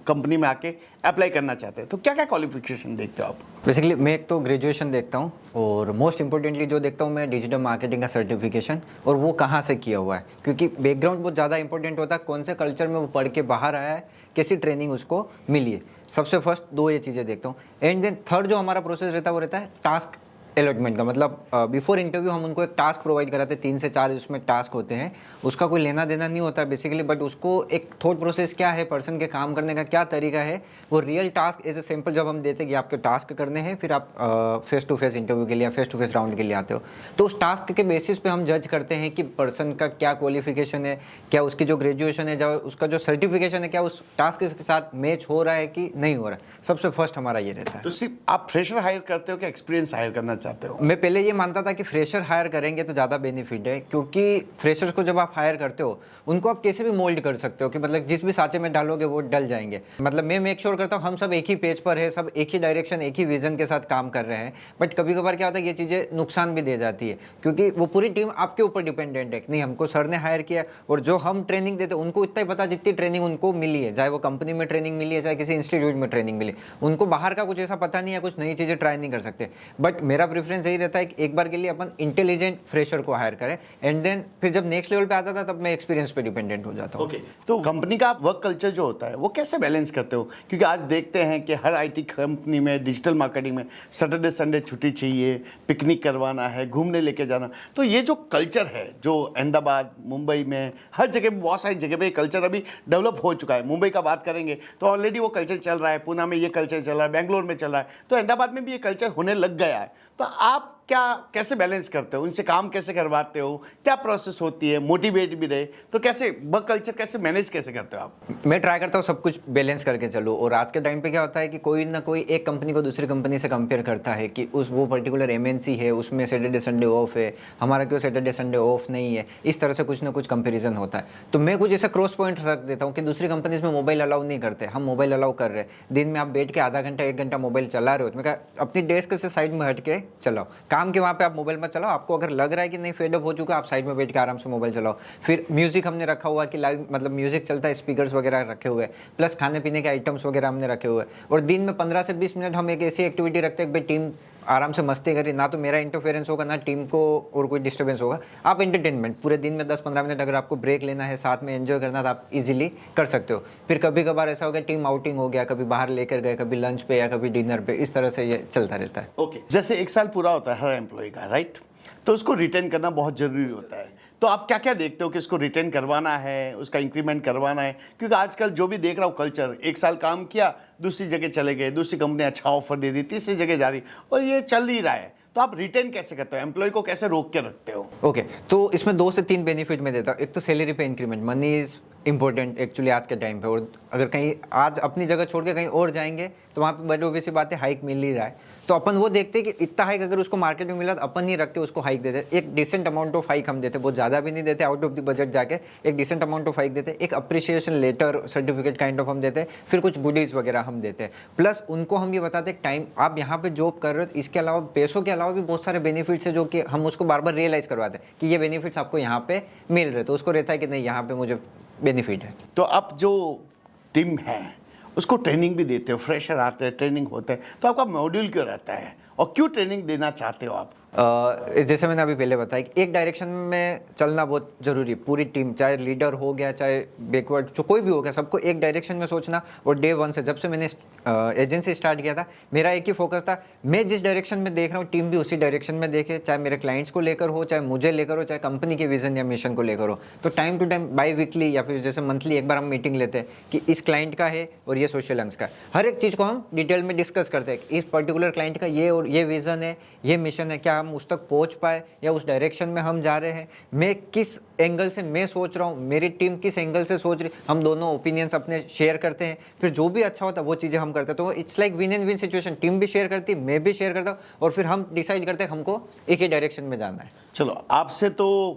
कंपनी में आके अप्लाई करना चाहते हैं, तो क्या क्या क्वालिफिकेशन देखते हो आप? बेसिकली मैं एक तो ग्रेजुएशन देखता हूँ, और मोस्ट इंपॉर्टेंटली जो देखता हूँ मैं डिजिटल मार्केटिंग का सर्टिफिकेशन, और वो कहाँ से किया हुआ है, क्योंकि बैकग्राउंड बहुत ज़्यादा इंपॉर्टेंट होता है, कौन से कल्चर में वो पढ़ के बाहर आया है, कैसी ट्रेनिंग उसको मिली है। सबसे फर्स्ट 2 ये चीज़ें देखता हूँ। एंड देन थर्ड जो हमारा प्रोसेस रहता है वो रहता है टास्क अलॉटमेंट का, मतलब बिफोर इंटरव्यू हम उनको एक टास्क प्रोवाइड कराते हैं, 3 से 4 उसमें टास्क होते हैं, उसका कोई लेना देना नहीं होता बेसिकली, बट उसको एक थॉट प्रोसेस क्या है, पर्सन के काम करने का क्या तरीका है, वो real task as a sample जब हम देते हैं कि आपके टास्क करने हैं, फिर आप फेस टू फेस इंटरव्यू के लिए, फेस टू फेस राउंड के लिए आते हो, तो उस टास्क के बेसिस पे हम जज करते हैं कि पर्सन का क्या क्वालिफिकेशन है, क्या उसकी जो ग्रेजुएशन है, जो उसका जो सर्टिफिकेशन है, क्या उस टास्क के साथ मैच हो रहा है कि नहीं हो रहा है। सबसे फर्स्ट हमारा ये रहता है। तो सिर्फ आप फ्रेशर हायर करते हो कि एक्सपीरियंस हायर करना चाहते हो? मैं पहले ये मानता था कि फ्रेशर हायर करेंगे तो ज़्यादा बेनिफिट है, क्योंकि फ्रेशर्स को जब आप हायर करते हो उनको आप कैसे भी मोल्ड कर सकते हो कि मतलब जिस भी सांचे में डालोगे वो डल जाएंगे। मतलब मैं मेक श्योर करता हूँ हम सब एक ही पेज पर है, सब एक ही डायरेक्शन, एक ही विजन के साथ काम कर रहे हैं, बट कभी कभार क्या होता है ये चीज़ें नुकसान भी दे जाती है, क्योंकि वो पूरी टीम आपके ऊपर डिपेंडेंट है। नहीं, हमको सर ने हायर किया और जो हम ट्रेनिंग देते हैं उनको इतना ही पता जितनी ट्रेनिंग उनको मिली है, चाहे वो कंपनी में ट्रेनिंग मिली है, चाहे किसी इंस्टीट्यूट में ट्रेनिंग मिली, उनको बाहर का कुछ ऐसा पता नहीं है, कुछ नई चीज़ें ट्राई नहीं कर सकते। बट मेरा प्रेफरेंस यही रहता है कि एक बार के लिए अपन इंटेलिजेंट फ्रेशर को हायर करें, एंड देन फिर जब नेक्स्ट लेवल पे आता था तब मैं एक्सपीरियंस पे डिपेंडेंट हो जाता हूँ। ओके, तो कंपनी का वर्क कल्चर जो होता है वो कैसे बैलेंस करते हो? क्योंकि आज देखते हैं कि हर आईटी कंपनी में, डिजिटल मार्केटिंग में सैटरडे संडे छुट्टी चाहिए, पिकनिक करवाना है, घूमने लेके जाना, तो ये जो कल्चर है जो अहमदाबाद, मुंबई में, हर जगह, बहुत सारी जगह पे कल्चर अभी डेवलप हो चुका है। मुंबई का बात करेंगे तो ऑलरेडी वो कल्चर चल रहा है, पुणे में ये कल्चर चल रहा है, बेंगलोर में चल रहा है, तो अहमदाबाद में भी ये कल्चर होने लग गया है। तो आप क्या कैसे बैलेंस करते हो, उनसे काम कैसे करवाते हो, क्या प्रोसेस होती है, मोटिवेट भी रहे, तो कैसे वर्क कल्चर कैसे मैनेज कैसे करते हो आप? मैं ट्राई करता हूँ सब कुछ बैलेंस करके चलूँ, और आज के टाइम पे क्या होता है कि कोई ना कोई एक कंपनी को दूसरी कंपनी से कंपेयर करता है कि उस वो पर्टिकुलर एमएनसी है, उसमें सैटरडे संडे ऑफ है, हमारा क्यों सैटरडे संडे ऑफ नहीं है, इस तरह से कुछ ना कुछ कंपेरिजन होता है। तो मैं कुछ ऐसा क्रॉस पॉइंट रख देता हूँ कि दूसरी कंपनीज में मोबाइल अलाउ नहीं करते, हम मोबाइल अलाउ कर रहे हैं। दिन में आप बैठ के आधा घंटा 1 घंटा मोबाइल चला रहे हो, तो मैं कहा अपनी डेस्क से साइड में हट के चलाओ, काम के वहाँ पे आप मोबाइल मत चलाओ। आपको अगर लग रहा है कि नहीं फेड अप हो चुका, आप साइड में बैठ के आराम से मोबाइल चलाओ। फिर म्यूजिक हमने रखा हुआ कि लाइव, मतलब म्यूजिक चलता है, स्पीकर्स वगैरह रखे हुए, प्लस खाने पीने के आइटम्स वगैरह हमने रखे हुए, और दिन में 15 से 20 मिनट हम एक ऐसी एक्टिविटी रखते हैं कि भाई टीम आराम से मस्ती करी, ना तो मेरा इंटरफेरेंस होगा, ना टीम को और कोई डिस्टर्बेंस होगा। आप एंटरटेनमेंट पूरे दिन में 10-15 मिनट अगर आपको ब्रेक लेना है, साथ में एंजॉय करना, तो आप इजीली कर सकते हो। फिर कभी कभार ऐसा हो गया टीम आउटिंग हो गया, कभी बाहर लेकर गए, कभी लंच पे या कभी डिनर पे, इस तरह से ये चलता रहता है। ओके, जैसे 1 साल पूरा होता है हर एम्प्लॉय का, राइट? तो उसको रिटेन करना बहुत जरूरी होता है, तो आप क्या क्या देखते हो कि उसको रिटेन करवाना है, उसका इंक्रीमेंट करवाना है? क्योंकि आजकल जो भी देख रहा हूँ कल्चर, 1 साल काम किया, दूसरी जगह चले गए, दूसरी कंपनी अच्छा ऑफर दे दी, तीसरी जगह जा रही, और ये चल ही रहा है, तो आप रिटेन कैसे करते हो, एम्प्लॉय को कैसे रोक के रखते हो? ओके तो इसमें 2 से 3 बेनिफिट मैं देता हूँ। एक तो सैलरी पे increment, money is important actually आज के टाइम पे, और अगर कहीं आज अपनी जगह छोड़ के कहीं और जाएंगे तो वहाँ पे बड़ी ऑब्वियस बात है हाइक मिल ही रहा है, तो अपन वो देखते हैं कि इतना हाइक अगर उसको मार्केट में मिला तो अपन नहीं रखते, उसको हाइक देते, एक डिसेंट अमाउंट ऑफ हाइक हम देते, बहुत ज़्यादा भी नहीं देते, आउट ऑफ द बजट जाके एक डिसेंट अमाउंट ऑफ हाइक देते, एक appreciation letter certificate kind of हम देते, फिर कुछ गुडीज़ वगैरह हम देते हैं, प्लस उनको हम ये बताते हैं टाइम आप यहाँ पे जॉब कर रहे हो, इसके अलावा पैसों के अलावा भी बहुत सारे बेनिफिट्स है जो कि हम उसको बार बार रियलाइज़ करवाते हैं कि ये बेनिफिट्स आपको यहाँ पे मिल रहे, तो उसको रहता है कि नहीं यहाँ पे मुझे बेनिफिट है। तो आप जो टीम है उसको ट्रेनिंग भी देते हो, फ्रेशर आते हैं, ट्रेनिंग होते हैं, तो आपका मॉड्यूल क्यों रहता है और क्यों ट्रेनिंग देना चाहते हो आप? जैसे मैंने अभी पहले बताया कि एक डायरेक्शन में चलना बहुत जरूरी है, पूरी टीम चाहे लीडर हो गया चाहे बैकवर्ड जो कोई भी हो गया, सबको एक डायरेक्शन में सोचना। और डे 1 से जब से मैंने एजेंसी स्टार्ट किया था मेरा एक ही फोकस था, मैं जिस डायरेक्शन में देख रहा हूँ टीम भी उसी डायरेक्शन में देखे, चाहे मेरे क्लाइंट्स को लेकर हो, चाहे मुझे लेकर हो, चाहे कंपनी के विजन या मिशन को लेकर हो। तो time to time biweekly या फिर जैसे मंथली एक बार हम मीटिंग लेते हैं कि इस क्लाइंट का है और ये सोशल हंक्स का है, हर एक चीज़ को हम डिटेल में डिस्कस करते हैं कि इस पर्टिकुलर क्लाइंट का ये और ये विजन है, ये मिशन है, क्या हम उस तक पहुँच पाए या उस डायरेक्शन में हम जा रहे हैं, मैं किस एंगल से मैं सोच रहा हूँ, मेरी टीम किस एंगल से सोच रही, हम दोनों ओपिनियंस अपने शेयर करते हैं, फिर जो भी अच्छा होता है वो चीज़ें हम करते हैं, तो it's like win and win situation, team भी शेयर करती है, मैं भी शेयर करता हूँ, और फिर हम डिसाइड करते हैं हमको एक ही डायरेक्शन में जाना है। चलो, आपसे तो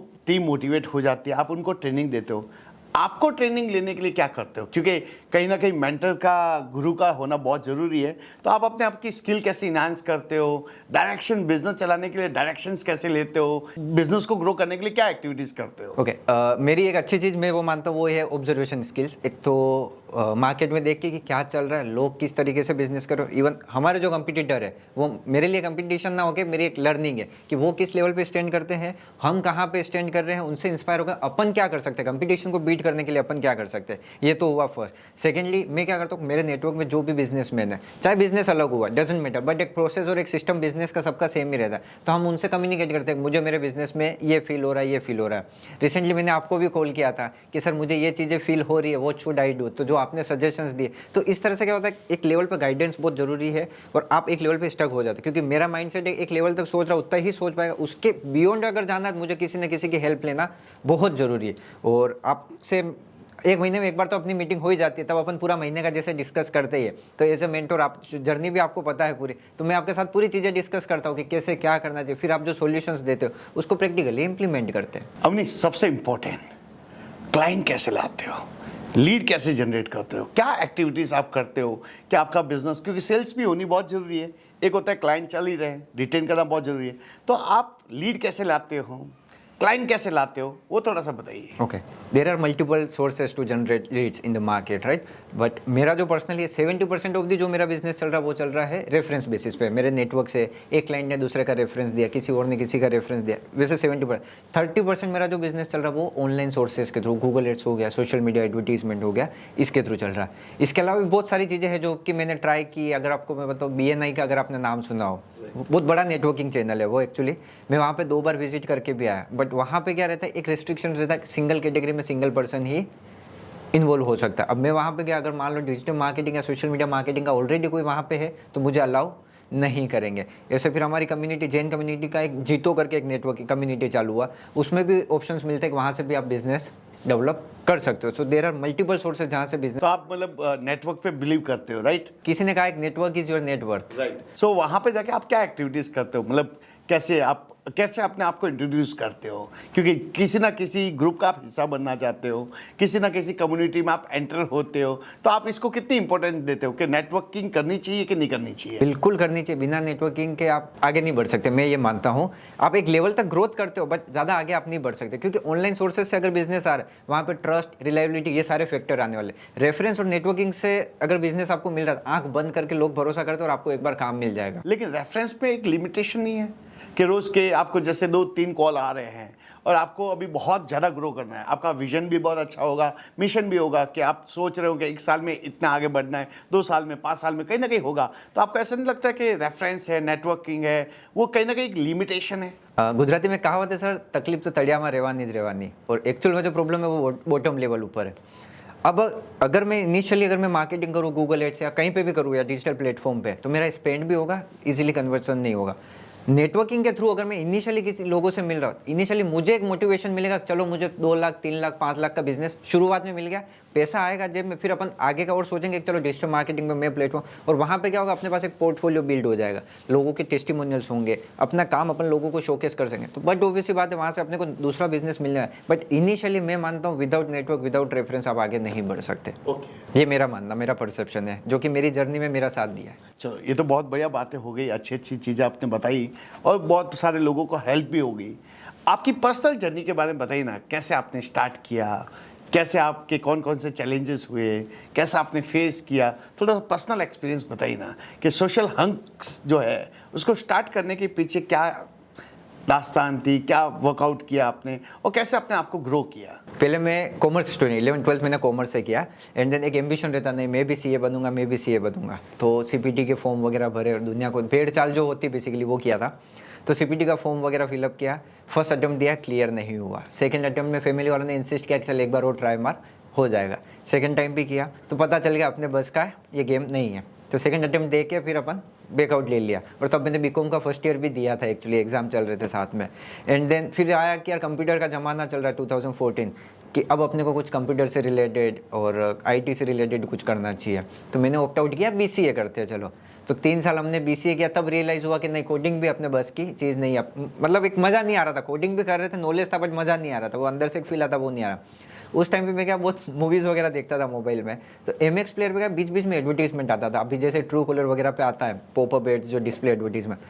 टीम मोटिवेट हो जाती है, आप उनको ट्रेनिंग देते हो, आपको ट्रेनिंग लेने के लिए क्या करते हो? क्योंकि कहीं ना कहीं मेंटर का, गुरु का होना बहुत ज़रूरी है, तो आप अपने आप की स्किल कैसे इन्हांस करते हो, डायरेक्शन बिजनेस चलाने के लिए डायरेक्शंस कैसे लेते हो, बिजनेस को ग्रो करने के लिए क्या एक्टिविटीज़ करते हो? ओके मेरी एक अच्छी चीज़ मैं वो मानता हूँ वो है ऑब्जर्वेशन स्किल्स। एक तो मार्केट में देख के कि क्या चल रहा है, लोग किस तरीके से बिजनेस कर रहे हो, इवन हमारे जो कंपटीटर है वो मेरे लिए कंपटीशन ना होकर मेरी एक लर्निंग है कि वो किस लेवल पे स्टैंड करते हैं, हम कहाँ पे स्टैंड कर रहे हैं, उनसे इंस्पायर होकर अपन क्या कर सकते हैं, कंपटीशन को बीट करने के लिए अपन क्या कर सकते हैं, ये तो हुआ फर्स्ट। सेकेंडली मैं क्या करता हूँ, मेरे नेटवर्क में जो भी बिजनेसमैन है, चाहे बिजनेस अलग हुआ डजेंट मैटर, बट एक प्रोसेस और एक सिस्टम बिजनेस का सबका सेम ही रहता है, तो हम उनसे कम्युनिकेट करते हैं मुझे मेरे बिजनेस में ये फील हो रहा है, ये फील हो रहा है। रिसेंटली मैंने आपको भी कॉल किया था कि सर मुझे ये चीज़ें फील हो रही है, व्हाट शुड आई डू, तो जो आपने सजेशंस दिए, तो इस तरह से क्या होता है एक लेवल पर गाइडेंस बहुत जरूरी है, और आप एक लेवल पे स्टक हो जाते हैं, क्योंकि मेरा माइंडसेट एक लेवल तक सोच रहा उतना ही सोच पाएगा, उसके बियॉन्ड अगर जाना है मुझे किसी न किसी की हेल्प लेना बहुत जरूरी है। और आपसे 1 महीने में एक बार तो अपनी मीटिंग हो ही जाती है, तब अपन पूरा महीने का जैसे डिस्कस करते ही है, तो एज ए मेंटोर आप जर्नी भी आपको पता है पूरी, तो मैं आपके साथ पूरी चीज़ें डिस्कस करता हूँ कि कैसे क्या करना चाहिए, फिर आप जो सॉल्यूशंस देते हो उसको प्रैक्टिकली इंप्लीमेंट करते हैं। अवनी, सबसे इंपॉर्टेंट, क्लाइंट कैसे लाते हो, लीड कैसे जनरेट करते हो, क्या एक्टिविटीज़ आप करते हो कि आपका बिजनेस, क्योंकि सेल्स भी होनी बहुत ज़रूरी है, एक होता है क्लाइंट चल ही रहे, रिटेन करना बहुत ज़रूरी है, तो आप लीड कैसे लाते हो, क्लाइंट कैसे लाते हो, वो थोड़ा सा बताइए। Okay, there are multiple sources to generate leads in the market, right, but मेरा जो पर्सनली 70% ऑफ दी जो मेरा बिजनेस चल रहा है वो चल रहा है रेफरेंस बेसिस पे, मेरे नेटवर्क से एक क्लाइंट ने दूसरे का रेफरेंस दिया, किसी और ने किसी का रेफरेंस दिया, वैसे 70%। 30% मेरा जो बिजनेस चल रहा है वो ऑनलाइन सोर्सेज के थ्रू, गूगल एड्स हो गया, सोशल मीडिया एडवर्टीजमेंट हो गया, इसके थ्रू चल रहा है। इसके अलावा भी बहुत सारी चीज़ें हैं जो कि मैंने ट्राई की। अगर आपको मैं बताऊँ BNI का अगर आपने नाम सुना हो, बहुत बड़ा नेटवर्किंग चैनल है वो, एक्चुअली मैं वहाँ पे 2 बार विजिट करके भी आया, बट वहाँ पे क्या रहता है एक रिस्ट्रिक्शन रहता है, सिंगल कैटेगरी में सिंगल पर्सन ही इन्वॉल्व हो सकता है। अब मैं वहाँ पे गया, अगर मान लो डिजिटल मार्केटिंग या सोशल मीडिया मार्केटिंग का ऑलरेडी कोई वहाँ पे है तो मुझे अलाउ नहीं करेंगे। ऐसे फिर हमारी कम्युनिटी, जैन कम्युनिटी का एक जीतो करके एक नेटवर्क कम्युनिटी चालू हुआ, उसमें भी ऑप्शंस मिलते हैं कि वहाँ से भी आप बिजनेस डेवलप कर सकते हो। So there are multiple sources जहाँ से बिजनेस। तो आप मतलब नेटवर्क पे बिलीव करते हो, राइट? किसी ने कहा एक network is your net worth, right. So वहाँ पे जाके आप क्या एक्टिविटीज़ करते हो, मतलब कैसे अपने आप को इंट्रोड्यूस करते हो, क्योंकि किसी ना किसी ग्रुप का आप हिस्सा बनना चाहते हो, किसी ना किसी कम्युनिटी में आप एंटर होते हो, तो आप इसको कितनी इंपॉर्टेंस देते हो कि नेटवर्किंग करनी चाहिए कि नहीं करनी चाहिए? बिल्कुल करनी चाहिए, बिना नेटवर्किंग के आप आगे नहीं बढ़ सकते, मैं ये मानता हूँ। आप एक लेवल तक ग्रोथ करते हो बट ज़्यादा आगे आप नहीं बढ़ सकते, क्योंकि ऑनलाइन सोर्सेज से अगर बिजनेस आ रहा है वहाँ पे ट्रस्ट, रिलायबिलिटी, ये सारे फैक्टर आने वाले। रेफरेंस और नेटवर्किंग से अगर बिजनेस आपको मिल रहा है, आंख बंद करके लोग भरोसा करते हैं और आपको एक बार काम मिल जाएगा। लेकिन रेफरेंस पे एक लिमिटेशन नहीं है कि रोज़ के आपको जैसे 2-3 कॉल आ रहे हैं और आपको अभी बहुत ज़्यादा ग्रो करना है, आपका विजन भी बहुत अच्छा होगा, मिशन भी होगा कि आप सोच रहे हो कि 1 साल में इतना आगे बढ़ना है, 2 साल में, 5 साल में कहीं ना कहीं होगा, तो आपको ऐसा नहीं लगता कि रेफरेंस है, नेटवर्किंग है, वो कहीं ना कहीं एक लिमिटेशन है? गुजराती में कहावत है सर, तकलीफ तो तड़ियाમાં રહેવાની જ રહેવાની, और एक्चुअल में जो प्रॉब्लम है वो बॉटम लेवल ऊपर है। अब अगर मैं इनिशियली अगर मैं मार्केटिंग करूँ गूगल एड्स या कहीं पे भी करूँ या डिजिटल प्लेटफॉर्म पे, तो मेरा स्पेंड भी होगा, इजीली कन्वर्जन नहीं होगा। नेटवर्किंग के थ्रू अगर मैं इनिशियली किसी लोगों से मिल रहा हूँ, इनिशियली मुझे एक मोटिवेशन मिलेगा, चलो मुझे 2 लाख 3 लाख 5 लाख का बिजनेस शुरुआत में मिल गया, पैसा आएगा जेब में, फिर अपन आगे का और सोचेंगे कि चलो डिजिटल मार्केटिंग में मैं प्लेटफॉर्म, और वहाँ पे क्या होगा, अपने पास एक पोर्टफोलियो बिल्ड हो जाएगा, लोगों के टेस्टिमोनियल्स होंगे, अपना काम अपन लोगों को शोकेस कर सकेंगे। तो बट ऑब्वियसली बात है, वहाँ से अपने को दूसरा बिजनेस मिल जाए, बट इनिशियली मैं मानता हूँ विदाउट नेटवर्क विदाउट रेफरेंस आप आगे नहीं बढ़ सकते। ये मेरा मानना, मेरा परसेप्शन है, जो कि मेरी जर्नी में मेरा साथ दिया है। चलो ये तो बहुत बढ़िया बातें हो गई, अच्छी अच्छी चीज़ें आपने बताई और बहुत सारे लोगों को हेल्प भी हो गई। आपकी पर्सनल जर्नी के बारे में बताइए ना, कैसे आपने स्टार्ट किया, कैसे आपके कौन कौन से चैलेंजेस हुए, कैसे आपने फेस किया, थोड़ा सा पर्सनल एक्सपीरियंस बताइए ना कि सोशल हंक्स जो है उसको स्टार्ट करने के पीछे क्या दास्तान थी, क्या वर्कआउट किया आपने और कैसे आपने आपको ग्रो किया। पहले मैं कॉमर्स स्टूडेंट, 11th-12th मैंने कॉमर्स से किया, एंड देन एक एम्बिशन रहता, नहीं मैं भी सीए बनूंगा, मैं भी सीए बनूंगा, तो सीपीटी के फॉर्म वगैरह भरे और दुनिया को भेड़ चाल जो होती बेसिकली वो किया था। तो सीपीटी का फॉर्म वगैरह फिलअप किया, फर्स्ट अटेम्प्ट दिया, क्लियर नहीं हुआ। सेकंड अटेम्प्ट में फैमिली वालों ने इंसिस्ट किया कि चल एक बार और ट्राई मार, हो जाएगा। सेकंड टाइम भी किया तो पता चल गया अपने बस का है, ये गेम नहीं है, तो सेकंड अटेम्प्ट दे के फिर अपन बैकआउट ले लिया। और तब मैंने बीकॉम का फर्स्ट ईयर भी दिया था, एक्चुअली एग्जाम चल रहे थे साथ में। एंड देन फिर आया कि यार कंप्यूटर का ज़माना चल रहा है 2014, कि अब अपने को कुछ कंप्यूटर से रिलेटेड और आईटी से रिलेटेड कुछ करना चाहिए, तो मैंने ऑप्ट आउट किया बीसीए करते हैं चलो। तो 3 साल हमने बीसीए किया, तब रियलाइज़ हुआ कि नहीं, कोडिंग भी अपने बस की चीज़ नहीं है, मतलब एक मज़ा नहीं आ रहा था। कोडिंग भी कर रहे थे, नॉलेज था, बट मज़ा नहीं आ रहा था, वो अंदर से एक फील आता वो नहीं आ रहा। उस टाइम पे मैं क्या बहुत मूवीज़ वगैरह देखता था मोबाइल में, तो एमएक्स प्लेयर पे क्या बीच बीच में एडवर्टीजमेंट आता था, अभी जैसे ट्रू कॉलर वगैरह पे आता है पॉपअप एड्स जो डिस्प्ले एडवर्टीजमेंट।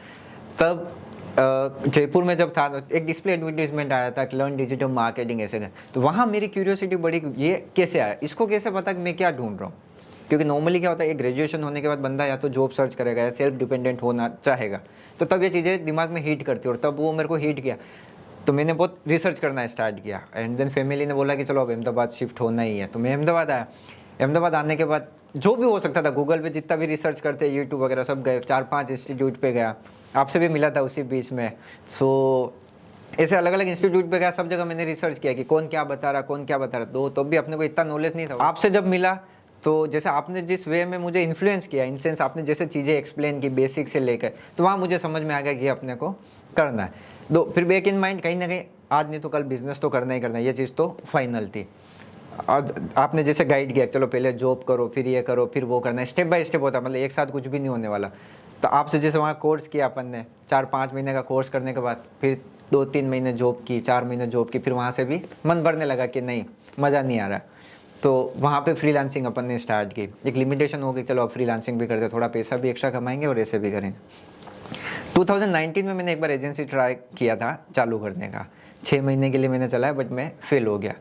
तब जयपुर में जब था तो एक डिस्प्ले एडवर्टीजमेंट आया था, लर्न डिजिटल मार्केटिंग ऐसे का, तो वहाँ मेरी क्यूरियोसिटी बढ़ी, ये कैसे आया, इसको कैसे पता कि मैं क्या ढूंढ रहा हूँ। क्योंकि नॉर्मली क्या होता है, एक ग्रेजुएशन होने के बाद बंदा या तो जॉब सर्च करेगा या सेल्फ डिपेंडेंट होना चाहेगा, तो तब ये चीज़ें दिमाग में हीट करती है, और तब वो मेरे को हीट किया, तो मैंने बहुत रिसर्च करना स्टार्ट किया। एंड देन फैमिली ने बोला कि चलो अब अहमदाबाद शिफ्ट होना ही है, तो मैं अहमदाबाद आया। अहमदाबाद आने के बाद जो भी हो सकता था, गूगल पे जितना भी रिसर्च करते, यूट्यूब वगैरह सब गए, 4-5 इंस्टीट्यूट पे गया, आपसे भी मिला था उसी बीच में। सो ऐसे अलग अलग इंस्टीट्यूट पे गया, सब जगह मैंने रिसर्च किया कि कौन क्या बता रहा, कौन क्या बता रहा, तो भी अपने को इतना नॉलेज नहीं था। आपसे जब मिला तो जैसे आपने जिस वे में मुझे इन्फ्लुएंस किया, इन सेंस आपने जैसे चीज़ें एक्सप्लेन की बेसिक से लेकर, तो वहाँ मुझे समझ में आ गया कि अपने को करना है। फिर बैक इन माइंड कहीं ना कहीं आज नहीं तो कल बिजनेस तो करना ही करना है, ये चीज़ तो फाइनल थी। और आपने जैसे गाइड किया, चलो पहले जॉब करो, फिर ये करो, फिर वो करना है, स्टेप बाय स्टेप होता है, मतलब एक साथ कुछ भी नहीं होने वाला। तो आपसे जैसे वहाँ कोर्स किया अपन ने, 4-5 महीने का कोर्स करने के बाद फिर 2-3 महीने जॉब की, 4 महीने जॉब की, फिर वहाँ से भी मन भरने लगा कि नहीं मज़ा नहीं आ रहा, तो वहाँ पे फ्रीलांसिंग अपन ने स्टार्ट की। एक लिमिटेशन हो गई, चलो अब फ्रीलांसिंग भी करते, थोड़ा पैसा भी एक्स्ट्रा कमाएंगे और ऐसे भी करेंगे। 2019 में मैंने एक बार एजेंसी ट्राई किया था चालू करने का, 6 महीने के लिए मैंने चलाया, बट मैं फेल हो गया,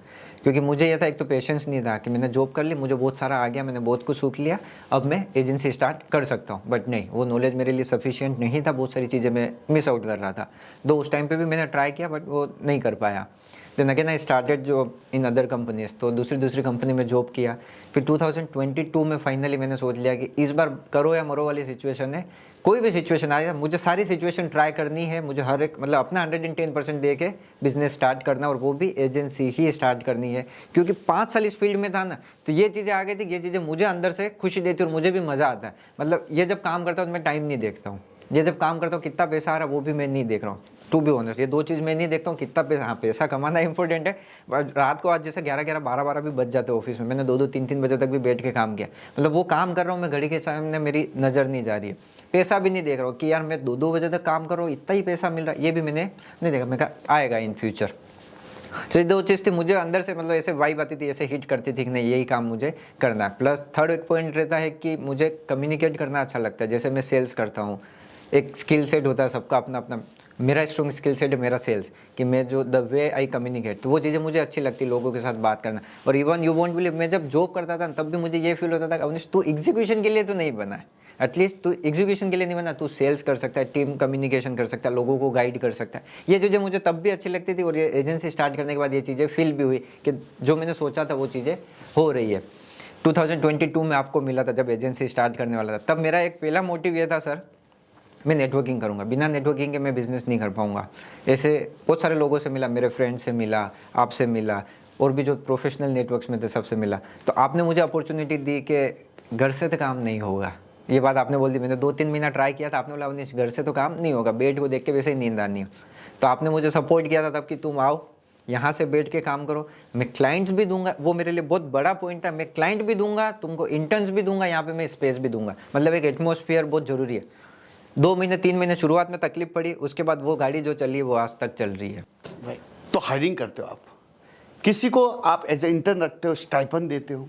क्योंकि मुझे यह था, एक तो पेशेंस नहीं था कि मैंने जॉब कर ली, मुझे बहुत सारा आ गया, मैंने बहुत कुछ सीख लिया, अब मैं एजेंसी स्टार्ट कर सकता हूँ, बट नहीं, वो नॉलेज मेरे लिए सफिशिएंट नहीं था, बहुत सारी चीज़ें मैं मिस आउट कर रहा था। दो उस टाइम पे भी मैंने ट्राई किया, बट वो नहीं कर पाया। Then again I started job in other companies, तो दूसरी कंपनी में जॉब किया। फिर 2022 में फाइनली मैंने सोच लिया कि इस बार करो या मरो वाली सिचुएशन है, कोई भी सिचुएशन आए, मुझे सारी सिचुएशन ट्राई करनी है, मुझे हर एक मतलब अपना 110% दे के बिजनेस स्टार्ट करना, और वो भी एजेंसी ही स्टार्ट करनी है। क्योंकि 5 साल इस फील्ड में था ना, तो ये चीज़ें आ गई थी, ये चीज़ें मुझे अंदर से खुशी देती और मुझे भी मज़ा आता है। मतलब ये जब काम करता हूँ तो मैं टाइम नहीं देखता हूँ, ये जब काम करता हूँ कितना पैसा आ रहा है वो भी मैं नहीं देख रहा हूँ, टू बी ऑनेस्ट। ये 2 चीज़ मैं नहीं देखता हूँ, कितना पैसा, हाँ पैसा कमाना इंपॉर्टेंट है, रात को आज जैसे 11-11, 12-12 भी बज जाते हैं ऑफिस में, मैंने 2-2, 3-3 बजे तक भी बैठ के काम किया, मतलब वो काम कर रहा हूँ मैं, घड़ी के सामने मेरी नज़र नहीं जा रही है, पैसा भी नहीं देख रहा हूँ कि यार मैं 2-2 बजे तक काम कर रहा हूँ, इतना ही पैसा मिल रहा है, ये भी मैंने नहीं देखा। मैं कहा आएगा इन फ्यूचर। तो ये 2 चीज़ थी, मुझे अंदर से मतलब ऐसे वाइब आती थी, ऐसे हिट करती थी कि नहीं यही काम मुझे करना है। प्लस थर्ड एक पॉइंट रहता है कि मुझे कम्युनिकेट करना अच्छा लगता है, जैसे मैं सेल्स करता हूँ, एक स्किल सेट होता है सबका अपना अपना, मेरा स्ट्रॉन्ग स्किल सेट है मेरा सेल्स, कि मैं जो द वे आई कम्युनिकेट, तो वो चीज़ें मुझे अच्छी लगती है, लोगों के साथ बात करना। और इवन यू वोंट बिलीव, मैं जब जॉब करता था तब भी मुझे ये फील होता था अवनीश तू एग्जीक्यूशन के लिए तो नहीं बना है, एटलीस्ट तू एग्जीक्यूशन के लिए नहीं बना, तू सेल्स कर सकता है, टीम कम्युनिकेशन कर सकता है, लोगों को गाइड कर सकता है। ये चीज़ें मुझे तब भी अच्छी लगती थी, और ये एजेंसी स्टार्ट करने के बाद ये चीज़ें फील भी हुई कि जो मैंने सोचा था वो चीज़ें हो रही है। 2022 में आपको मिला था जब एजेंसी स्टार्ट करने वाला था, तब मेरा एक पहला मोटिव ये था, सर मैं नेटवर्किंग करूंगा, बिना नेटवर्किंग के मैं बिज़नेस नहीं कर पाऊंगा। ऐसे बहुत सारे लोगों से मिला, मेरे फ्रेंड से मिला, आपसे मिला, और भी जो प्रोफेशनल नेटवर्क्स में थे सबसे मिला। तो आपने मुझे अपॉर्चुनिटी दी कि घर से तो काम नहीं होगा, ये बात आपने बोल दी। मैंने 2-3 महीना ट्राई किया था, आपने बोला अवनीश घर से तो काम नहीं होगा, बेड को देख के वैसे ही नींद आनी है। तो आपने मुझे सपोर्ट किया था तब कि तुम आओ यहाँ से बैठ के काम करो, मैं क्लाइंट्स भी दूंगा, वो मेरे लिए बहुत बड़ा पॉइंट था, मैं क्लाइंट भी दूंगा, तुमको इंटर्न्स भी दूंगा, यहाँ पे मैं स्पेस भी दूंगा। मतलब एक एटमॉस्फेयर बहुत ज़रूरी है। 2 महीने 3 महीने शुरुआत में तकलीफ पड़ी, उसके बाद वो गाड़ी जो चली वो आज तक चल रही है। तो हायरिंग करते हो आप, किसी को आप एज ए इंटर्न रखते हो, स्टाइपन देते हो,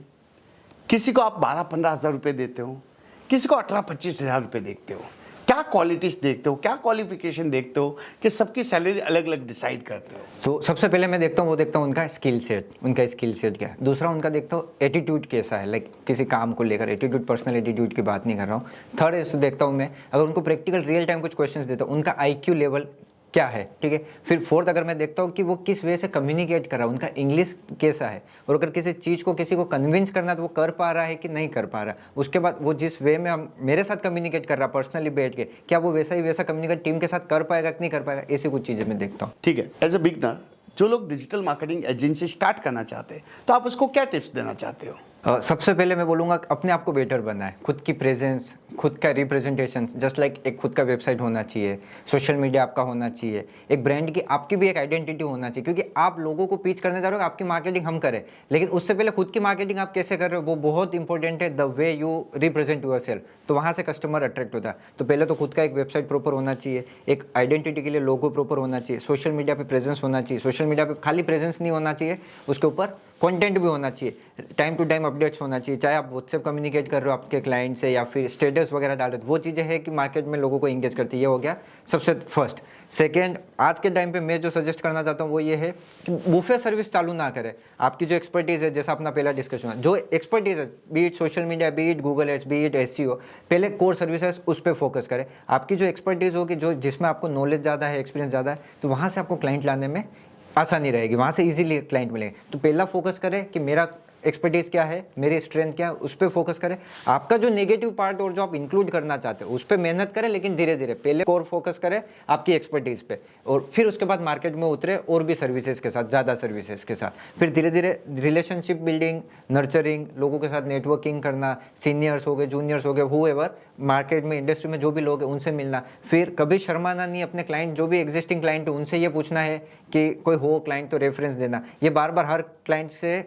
किसी को आप 12-15 हज़ार रुपये देते हो, किसी को 18-25 हज़ार रुपये देखते हो। क्या क्वालिटीज देखते हो, क्या क्वालिफिकेशन देखते हो कि सबकी सैलरी अलग अलग डिसाइड करते हो? तो सबसे पहले मैं देखता हूँ उनका स्किल सेट, क्या है। दूसरा उनका देखता हूँ एटीट्यूड कैसा है, लाइक किसी काम को लेकर एटीट्यूड, पर्सनल एटीट्यूड की बात नहीं कर रहा हूँ। थर्ड इससे देखता हूँ मैं, अगर उनको प्रैक्टिकल रियल टाइम कुछ क्वेश्चंस देता हूँ, उनका IQ लेवल क्या है, ठीक है। फिर फोर्थ अगर मैं देखता हूँ कि वो किस वे से कम्युनिकेट कर रहा है, उनका इंग्लिश कैसा है, और अगर किसी चीज़ को किसी को कन्विंस करना तो वो कर पा रहा है कि नहीं कर पा रहा है। उसके बाद वो जिस वे में हम मेरे साथ कम्युनिकेट कर रहा है पर्सनली बैठ के, क्या वो वैसा कम्युनिकेट टीम के साथ कर पाएगा कि नहीं कर पाएगा, ऐसी कुछ चीज़ें मैं देखता हूँ। ठीक है, एज ए बिगनर जो लोग डिजिटल मार्केटिंग एजेंसी स्टार्ट करना चाहते हैं, तो आप उसको क्या टिप्स देना चाहते हो? सबसे पहले मैं बोलूँगा अपने आप को बेटर बनाए, खुद की प्रेजेंस, खुद का रिप्रेजेंटेशन, जस्ट लाइक एक खुद का वेबसाइट होना चाहिए, सोशल मीडिया आपका होना चाहिए, एक ब्रांड की आपकी भी एक आइडेंटिटी होना चाहिए। क्योंकि आप लोगों को पिच करने जा रहे हो, आपकी मार्केटिंग हम करें, लेकिन उससे पहले खुद की मार्केटिंग आप कैसे कर रहे हो वो बहुत इंपॉर्टेंट है, the way you represent yourself. तो वहाँ से कस्टमर अट्रैक्ट होता है। तो पहले तो खुद का एक वेबसाइट प्रॉपर होना चाहिए, एक आइडेंटिटी के लिए लोगो प्रॉपर होना चाहिए, सोशल मीडिया पे प्रेजेंस होना चाहिए। सोशल मीडिया पे खाली प्रेजेंस नहीं होना चाहिए, उसके ऊपर कंटेंट भी होना चाहिए, टाइम टू टाइम अपडेट्स होना चाहिए। चाहे आप व्हाट्सएप कम्युनिकेट कर रहे हो आपके क्लाइंट से या फिर स्टेटस वगैरह डाल रहे हो, वो चीज़ें हैं कि मार्केट में लोगों को इंगेज करती है। ये हो गया सबसे फर्स्ट। सेकेंड, आज के टाइम पे मैं जो सजेस्ट करना चाहता हूँ वो ये है कि बुफे सर्विस चालू ना करें। आपकी जो एक्सपर्टीज़ है, जैसा अपना पहला डिस्कशन है, जो एक्सपर्टीज़ है, be it social media, be it Google ads, be it SEO, पहले कोर सर्विसेज उस पर फोकस करें। आपकी जो एक्सपर्टीज़ होगी, जो जिसमें आपको नॉलेज ज़्यादा है, एक्सपीरियंस ज़्यादा है, तो वहाँ से आपको क्लाइंट लाने में आसानी रहेगी, वहाँ से इजीली क्लाइंट मिलेंगे। तो पहला फोकस करें कि मेरा एक्सपर्टीज़ क्या है, मेरी स्ट्रेंथ क्या है, उस पर फोकस करें। आपका जो नेगेटिव पार्ट और जो आप इंक्लूड करना चाहते हो उस पर मेहनत करें, लेकिन धीरे धीरे पहले कोर फोकस करें आपकी एक्सपर्टीज़ पे, और फिर उसके बाद मार्केट में उतरे और भी सर्विसेज के साथ, ज़्यादा सर्विसेज के साथ। फिर धीरे धीरे रिलेशनशिप बिल्डिंग, नर्चरिंग, लोगों के साथ नेटवर्किंग करना, सीनियर्स हो गए, जूनियर्स हो गए, हुएवर मार्केट में, इंडस्ट्री में जो भी लोग हैं उनसे मिलना। फिर कभी शर्माना नहीं, अपने क्लाइंट जो भी एग्जिस्टिंग क्लाइंट है उनसे ये पूछना है कि कोई हो क्लाइंट तो रेफरेंस देना। ये बार बार हर क्लाइंट से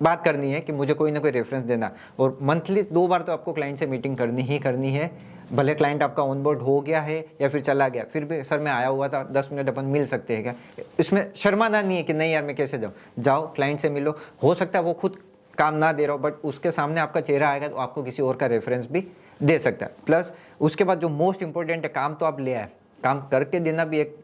बात करनी है कि मुझे कोई ना कोई रेफरेंस देना, और मंथली 2 बार तो आपको क्लाइंट से मीटिंग करनी है। भले क्लाइंट आपका ऑनबोर्ड हो गया है या फिर चला गया, फिर भी सर मैं आया हुआ था, 10 मिनट अपन मिल सकते हैं क्या? इसमें शर्माना नहीं है कि नहीं यार मैं कैसे जाओ क्लाइंट से मिलो। हो सकता है वो खुद काम ना दे रहा हो, बट उसके सामने आपका चेहरा आएगा तो आपको किसी और का रेफरेंस भी दे सकता है। प्लस उसके बाद जो मोस्ट इंपॉर्टेंट है, काम तो आप ले आए, काम करके देना भी एक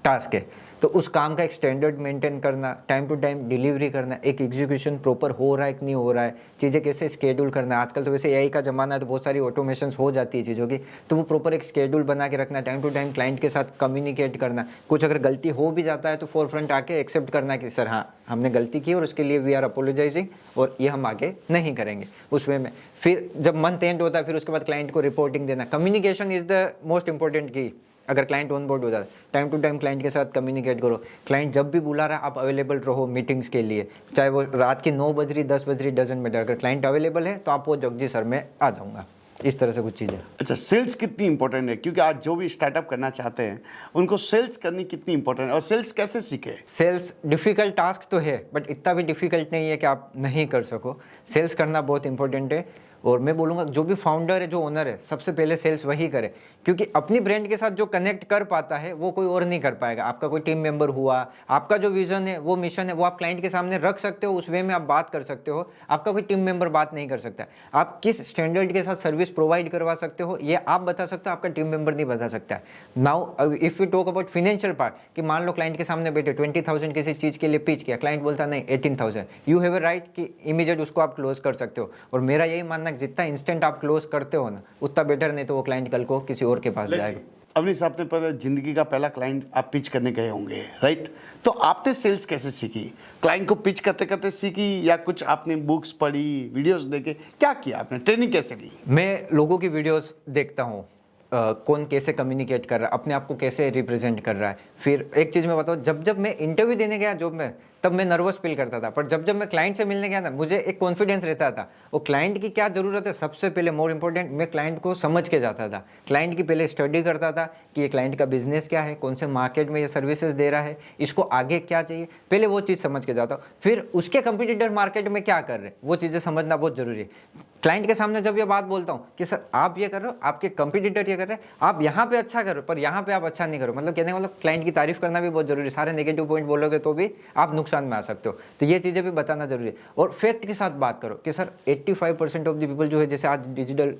टास्क है। तो उस काम का एक स्टैंडर्ड मेंटेन करना, टाइम टू टाइम डिलीवरी करना, एक एग्जीक्यूशन प्रॉपर हो रहा है कि नहीं हो रहा है, चीज़ें कैसे स्केड्यूल करना। आजकल तो वैसे AI का ज़माना है, तो बहुत सारी ऑटोमेशन हो जाती है चीज़ों की, तो वो प्रॉपर एक स्केड्यूल बना के रखना, टाइम टू टाइम क्लाइंट के साथ कम्युनिकेट करना। कुछ अगर गलती हो भी जाता है तो फोर फ्रंट आके एक्सेप्ट करना कि सर हाँ हमने गलती की और उसके लिए वी आर अपोलोजाइजिंग, और ये हम आगे नहीं करेंगे, उस वे में। फिर जब मंथ एंड होता है, फिर उसके बाद क्लाइंट को रिपोर्टिंग देना। Communication is the most important की। अगर क्लाइंट ऑन बोर्ड हो जाता है, टाइम टू टाइम क्लाइंट के साथ कम्युनिकेट करो। क्लाइंट जब भी बुला रहा है आप अवेलेबल रहो मीटिंग्स के लिए, चाहे वो रात की 9 बज रही, 10 बज रही, डजंट मैटर। अगर क्लाइंट अवेलेबल है तो आप वो जी सर मैं आ जाऊँगा, इस तरह से कुछ चीज़ें। अच्छा, सेल्स कितनी इंपॉर्टेंट है? क्योंकि आज जो भी स्टार्टअप करना चाहते हैं उनको सेल्स करनी कितनी इंपॉर्टेंट है, और सेल्स कैसे सीखे? सेल्स डिफ़िकल्ट टास्क तो है, बट इतना भी डिफ़िकल्ट नहीं है कि आप नहीं कर सको। सेल्स करना बहुत इंपॉर्टेंट है, और मैं बोलूँगा जो भी फाउंडर है, जो ओनर है, सबसे पहले सेल्स वही करे। क्योंकि अपनी ब्रांड के साथ जो कनेक्ट कर पाता है वो कोई और नहीं कर पाएगा। आपका कोई टीम मेंबर हुआ, आपका जो विजन है, वो मिशन है, वो आप क्लाइंट के सामने रख सकते हो, उस वे में आप बात कर सकते हो। आपका कोई टीम मेंबर बात नहीं कर सकता। आप किस स्टैंडर्ड के साथ सर्विस प्रोवाइड करवा सकते हो ये आप बता सकते हो, आपका टीम मेंबर नहीं बता सकता। Now if you talk about financial part, कि मान लो क्लाइंट के सामने बैठे 20,000 किसी चीज़ के लिए पिच किया, क्लाइंट बोलता नहीं 18,000, यू हैव अ राइट कि इमीडिएट उसको आप क्लोज कर सकते हो। और मेरा यही मानना है जितना इंस्टेंट आप क्लोज करते हो ना, उतना बेटर, नहीं तो वो क्लाइंट कल को किसी और के पास जाएगा। अवनीश, आपने पर जिंदगी का पहला क्लाइंट आप पिच करने गए होंगे, राइट? तो आपने सेल्स कैसे सीखी? क्लाइंट को पिच करते करते सीखी, या कुछ आपने बुक्स पढ़ी, वीडियोस देखे, क्या किया आपने, ट्रेनिंग कैसे ली? मैं लोगों की वीडियोस देखता हूँ, कौन कैसे कम्युनिकेट कर रहा है, अपने आप को कैसे रिप्रेजेंट कर रहा है। फिर एक चीज़ मैं बताऊँ, जब मैं इंटरव्यू देने गया जॉब में, तब मैं नर्वस फील करता था। पर जब जब मैं क्लाइंट से मिलने गया ना, मुझे एक कॉन्फिडेंस रहता था। वो क्लाइंट की क्या ज़रूरत है, सबसे पहले मोर इंपॉर्टेंट, मैं क्लाइंट को समझ के जाता था। क्लाइंट की पहले स्टडी करता था कि ये क्लाइंट का बिजनेस क्या है, कौन से मार्केट में ये सर्विसेज दे रहा है, इसको आगे क्या चाहिए, पहले वो चीज़ समझ के जाता हूँ। फिर उसके कंपटीटर मार्केट में क्या कर रहे हैं, वो चीज़ें समझना बहुत ज़रूरी है। क्लाइंट के सामने जब ये बात बोलता हूँ कि सर आप ये कर रहे हो, आपके कंपटीटर ये कर रहे हैं, आप यहाँ पे अच्छा करो पर यहाँ पे आप अच्छा नहीं करो, मतलब कहने का मतलब क्लाइंट की तारीफ करना भी बहुत जरूरी है। सारे नेगेटिव पॉइंट बोलोगे तो भी आप नुकसान में आ सकते हो, तो ये चीज़ें भी बताना जरूरी है। और फैक्ट के साथ बात करो कि सर 85% ऑफ द पीपल जो है, जैसे आज डिजिटल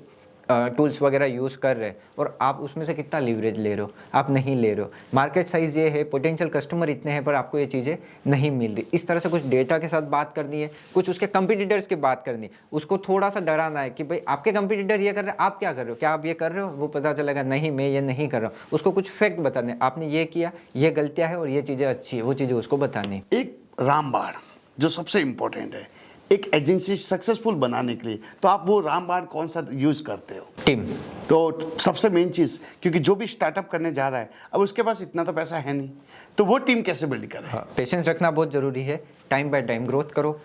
टूल्स वगैरह यूज़ कर रहे हैं और आप उसमें से कितना लीवरेज ले रहे हो, आप नहीं ले रहे हो। मार्केट साइज़ ये है, पोटेंशियल कस्टमर इतने हैं पर आपको ये चीज़ें नहीं मिल रही। इस तरह से कुछ डेटा के साथ बात करनी है, कुछ उसके कंपटीटर्स की बात करनी है, उसको थोड़ा सा डराना है कि भाई आपके कंपटीटर ये कर रहे हैं, आप क्या कर रहे हो, क्या आप ये कर रहे हो, वो पता चलेगा नहीं मैं ये नहीं कर रहा हूँ। उसको कुछ फैक्ट बताने, आपने ये किया, ये गलतियाँ है और ये चीज़ें अच्छी है, वो चीज़ें उसको बतानी। एक रामबाण जो सबसे इम्पोर्टेंट है एक एजेंसी सक्सेसफुल बनाने के लिए, तो आप वो रामबाण कौन सा यूज करते हो? टीम। तो सबसे मेन चीज, क्योंकि जो भी स्टार्टअप करने जा रहा है अब उसके पास इतना तो पैसा है नहीं, तो वो टीम कैसे बिल्ड करे? पेशेंस रखना बहुत ज़रूरी है, टाइम बाय टाइम ग्रोथ करो।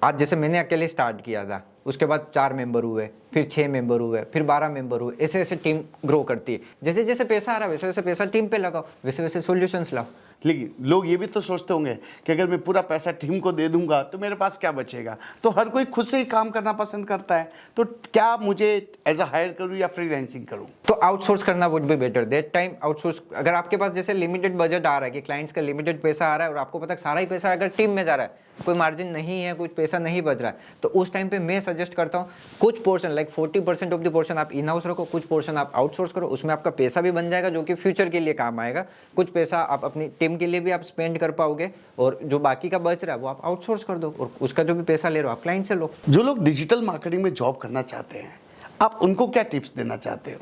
आज जैसे मैंने अकेले स्टार्ट किया था, उसके बाद 4 मेंबर हुए, फिर 6 मेंबर हुए, फिर 12 मेंबर हुए, ऐसे ऐसे टीम ग्रो करती है। जैसे जैसे पैसा आ रहा है वैसे वैसे पैसा टीम पे लगाओ, वैसे वैसे सॉल्यूशंस लाओ। लेकिन लोग ये भी तो सोचते होंगे कि अगर मैं पूरा पैसा टीम को दे दूंगा तो मेरे पास क्या बचेगा, तो हर कोई खुद से ही काम करना पसंद करता है, तो क्या मुझे एज अ हायर करूँ या फ्रीलांसिंग करूँ? तो आउटसोर्स करना would be better. That time outsource, अगर आपके पास जैसे लिमिटेड बजट आ रहा है कि क्लाइंट्स का लिमिटेड पैसा आ रहा है और आपको पता है सारा ही पैसा अगर टीम में जा रहा है, कोई मार्जिन नहीं है, कुछ पैसा नहीं बच रहा है, तो उस टाइम पे मैं सजेस्ट करता हूँ कुछ portion like 40% of the portion आप इन हाउस रखो, कुछ पोर्शन आप आउटसोर्स करो। उसमें आपका पैसा भी बन जाएगा जो कि फ्यूचर के लिए काम आएगा, कुछ पैसा आप अपनी टीम के लिए भी आप स्पेंड कर पाओगे, और जो बाकी का बच रहा है वो आप आउटसोर्स कर दो, और उसका जो भी पैसा ले रहे हो आप क्लाइंट से लो। जो लोग डिजिटल मार्केटिंग में जॉब करना चाहते हैं, आप उनको क्या टिप्स देना चाहते हो?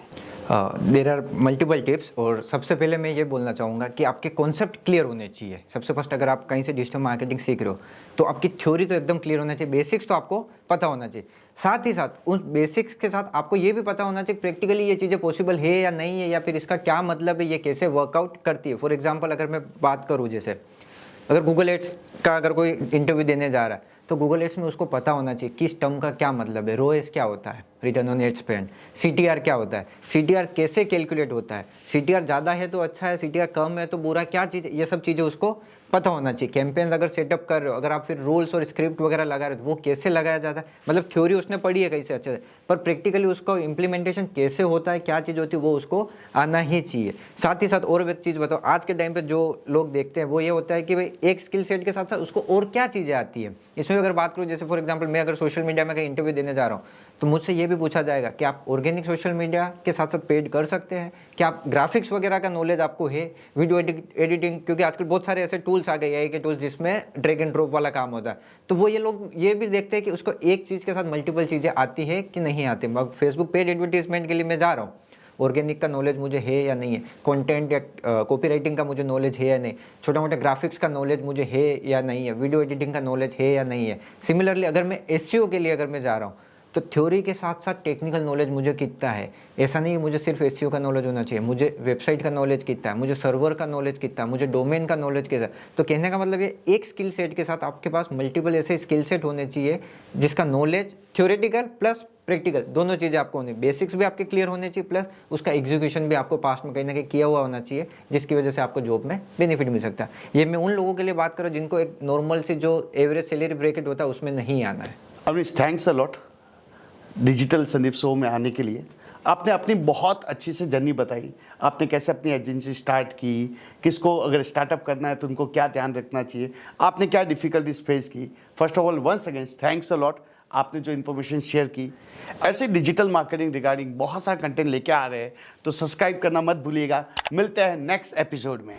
देयर आर मल्टीपल टिप्स, और सबसे पहले मैं ये बोलना चाहूँगा कि आपके कॉन्सेप्ट क्लियर होने चाहिए। सबसे फर्स्ट, अगर आप कहीं से डिजिटल मार्केटिंग सीख रहे हो तो आपकी थ्योरी तो एकदम क्लियर होना चाहिए, बेसिक्स तो आपको पता होना चाहिए। साथ ही साथ उन बेसिक्स के साथ आपको ये भी पता होना चाहिए प्रैक्टिकली ये चीज़ें पॉसिबल है या नहीं है, या फिर इसका क्या मतलब है, ये कैसे वर्कआउट करती है। फॉर एग्जाम्पल अगर मैं बात करूँ, जैसे अगर गूगल एड्स का अगर कोई इंटरव्यू देने जा रहा है तो गूगल एड्स में उसको पता होना चाहिए किस टर्म का क्या मतलब है, रोएस क्या होता है, return on ad spend, CTR क्या होता है, सीटीआर कैसे कैलकुलेट होता है, सीटीआर ज़्यादा है तो अच्छा है, सीटीआर कम है तो बुरा, क्या चीज़, ये सब चीज़ें उसको पता होना चाहिए। कैंपेन्स अगर सेटअप कर रहे हो, अगर आप फिर रूल्स और स्क्रिप्ट वगैरह लगा रहे हो तो वो कैसे लगाया जाता है, मतलब थ्योरी उसने पढ़ी है कैसे अच्छे से, पर प्रैक्टिकली उसको इम्प्लीमेंटेशन कैसे होता है, क्या चीज़ होती है, वो उसको आना ही चाहिए। साथ ही साथ और एक चीज़ बताओ, आज के टाइम पे जो लोग देखते हैं वो ये होता है कि भाई एक स्किल सेट के साथ साथ उसको और क्या चीज़ें आती है। इसमें अगर बात करूँ, जैसे फॉर एग्जाम्पल मैं अगर सोशल मीडिया में कहीं इंटरव्यू देने जा रहा हूँ तो मुझसे ये भी पूछा जाएगा कि आप ऑर्गेनिक सोशल मीडिया के साथ साथ पेड कर सकते हैं, क्या आप ग्राफिक्स वगैरह का नॉलेज आपको है, वीडियो एडिटिंग, क्योंकि आजकल बहुत सारे ऐसे टूल्स आ गए एआई के टूल्स जिसमें ड्रैग एंड ड्रॉप वाला काम होता है, तो वो ये लोग ये भी देखते हैं कि उसको एक चीज़ के साथ मल्टीपल चीज़ें आती है कि नहीं आती। फेसबुक पेड एडवर्टीजमेंट के लिए मैं जा रहा हूँ, ऑर्गेनिक का नॉलेज मुझे है या नहीं है, कंटेंट या कॉपी राइटिंग का मुझे नॉलेज है या नहीं, छोटा मोटा ग्राफिक्स का नॉलेज मुझे है या नहीं है, वीडियो एडिटिंग का नॉलेज है या नहीं है। सिमिलरली अगर मैं एसईओ के लिए अगर मैं जा रहा हूँ तो थ्योरी के साथ साथ टेक्निकल नॉलेज मुझे कितना है, ऐसा नहीं मुझे सिर्फ एसईओ का नॉलेज होना चाहिए, मुझे वेबसाइट का नॉलेज कितना है, मुझे सर्वर का नॉलेज कितना है, मुझे डोमेन का नॉलेज कितना है। तो कहने का मतलब ये एक स्किल सेट के साथ आपके पास मल्टीपल ऐसे स्किल सेट होने चाहिए जिसका नॉलेज थ्योरेटिकल प्लस प्रैक्टिकल दोनों चीज़ें आपको होनी, बेसिक्स भी आपके क्लियर होने चाहिए प्लस उसका एग्जीक्यूशन भी आपको पास्ट में कहीं ना कहीं किया हुआ होना चाहिए, जिसकी वजह से आपको जॉब में बेनिफिट मिल सकता है। ये मैं उन लोगों के लिए बात कर रहा हूँ जिनको एक नॉर्मल से जो एवरेज सैलरी ब्रैकेट होता है उसमें नहीं आना है। Avneesh, thanks a lot digital Sandeep show में आने के लिए। आपने अपनी बहुत अच्छी से जर्नी बताई, आपने कैसे अपनी एजेंसी स्टार्ट की, किसको अगर स्टार्टअप करना है तो उनको क्या ध्यान रखना चाहिए, आपने क्या डिफ़िकल्टीज फेस की। First of all once again thanks a lot, आपने जो इन्फॉर्मेशन शेयर की। ऐसे डिजिटल मार्केटिंग रिगार्डिंग बहुत सारा कंटेंट लेके आ रहे हैं, तो सब्सक्राइब करना मत भूलिएगा। मिलते हैं नेक्स्ट एपिसोड में।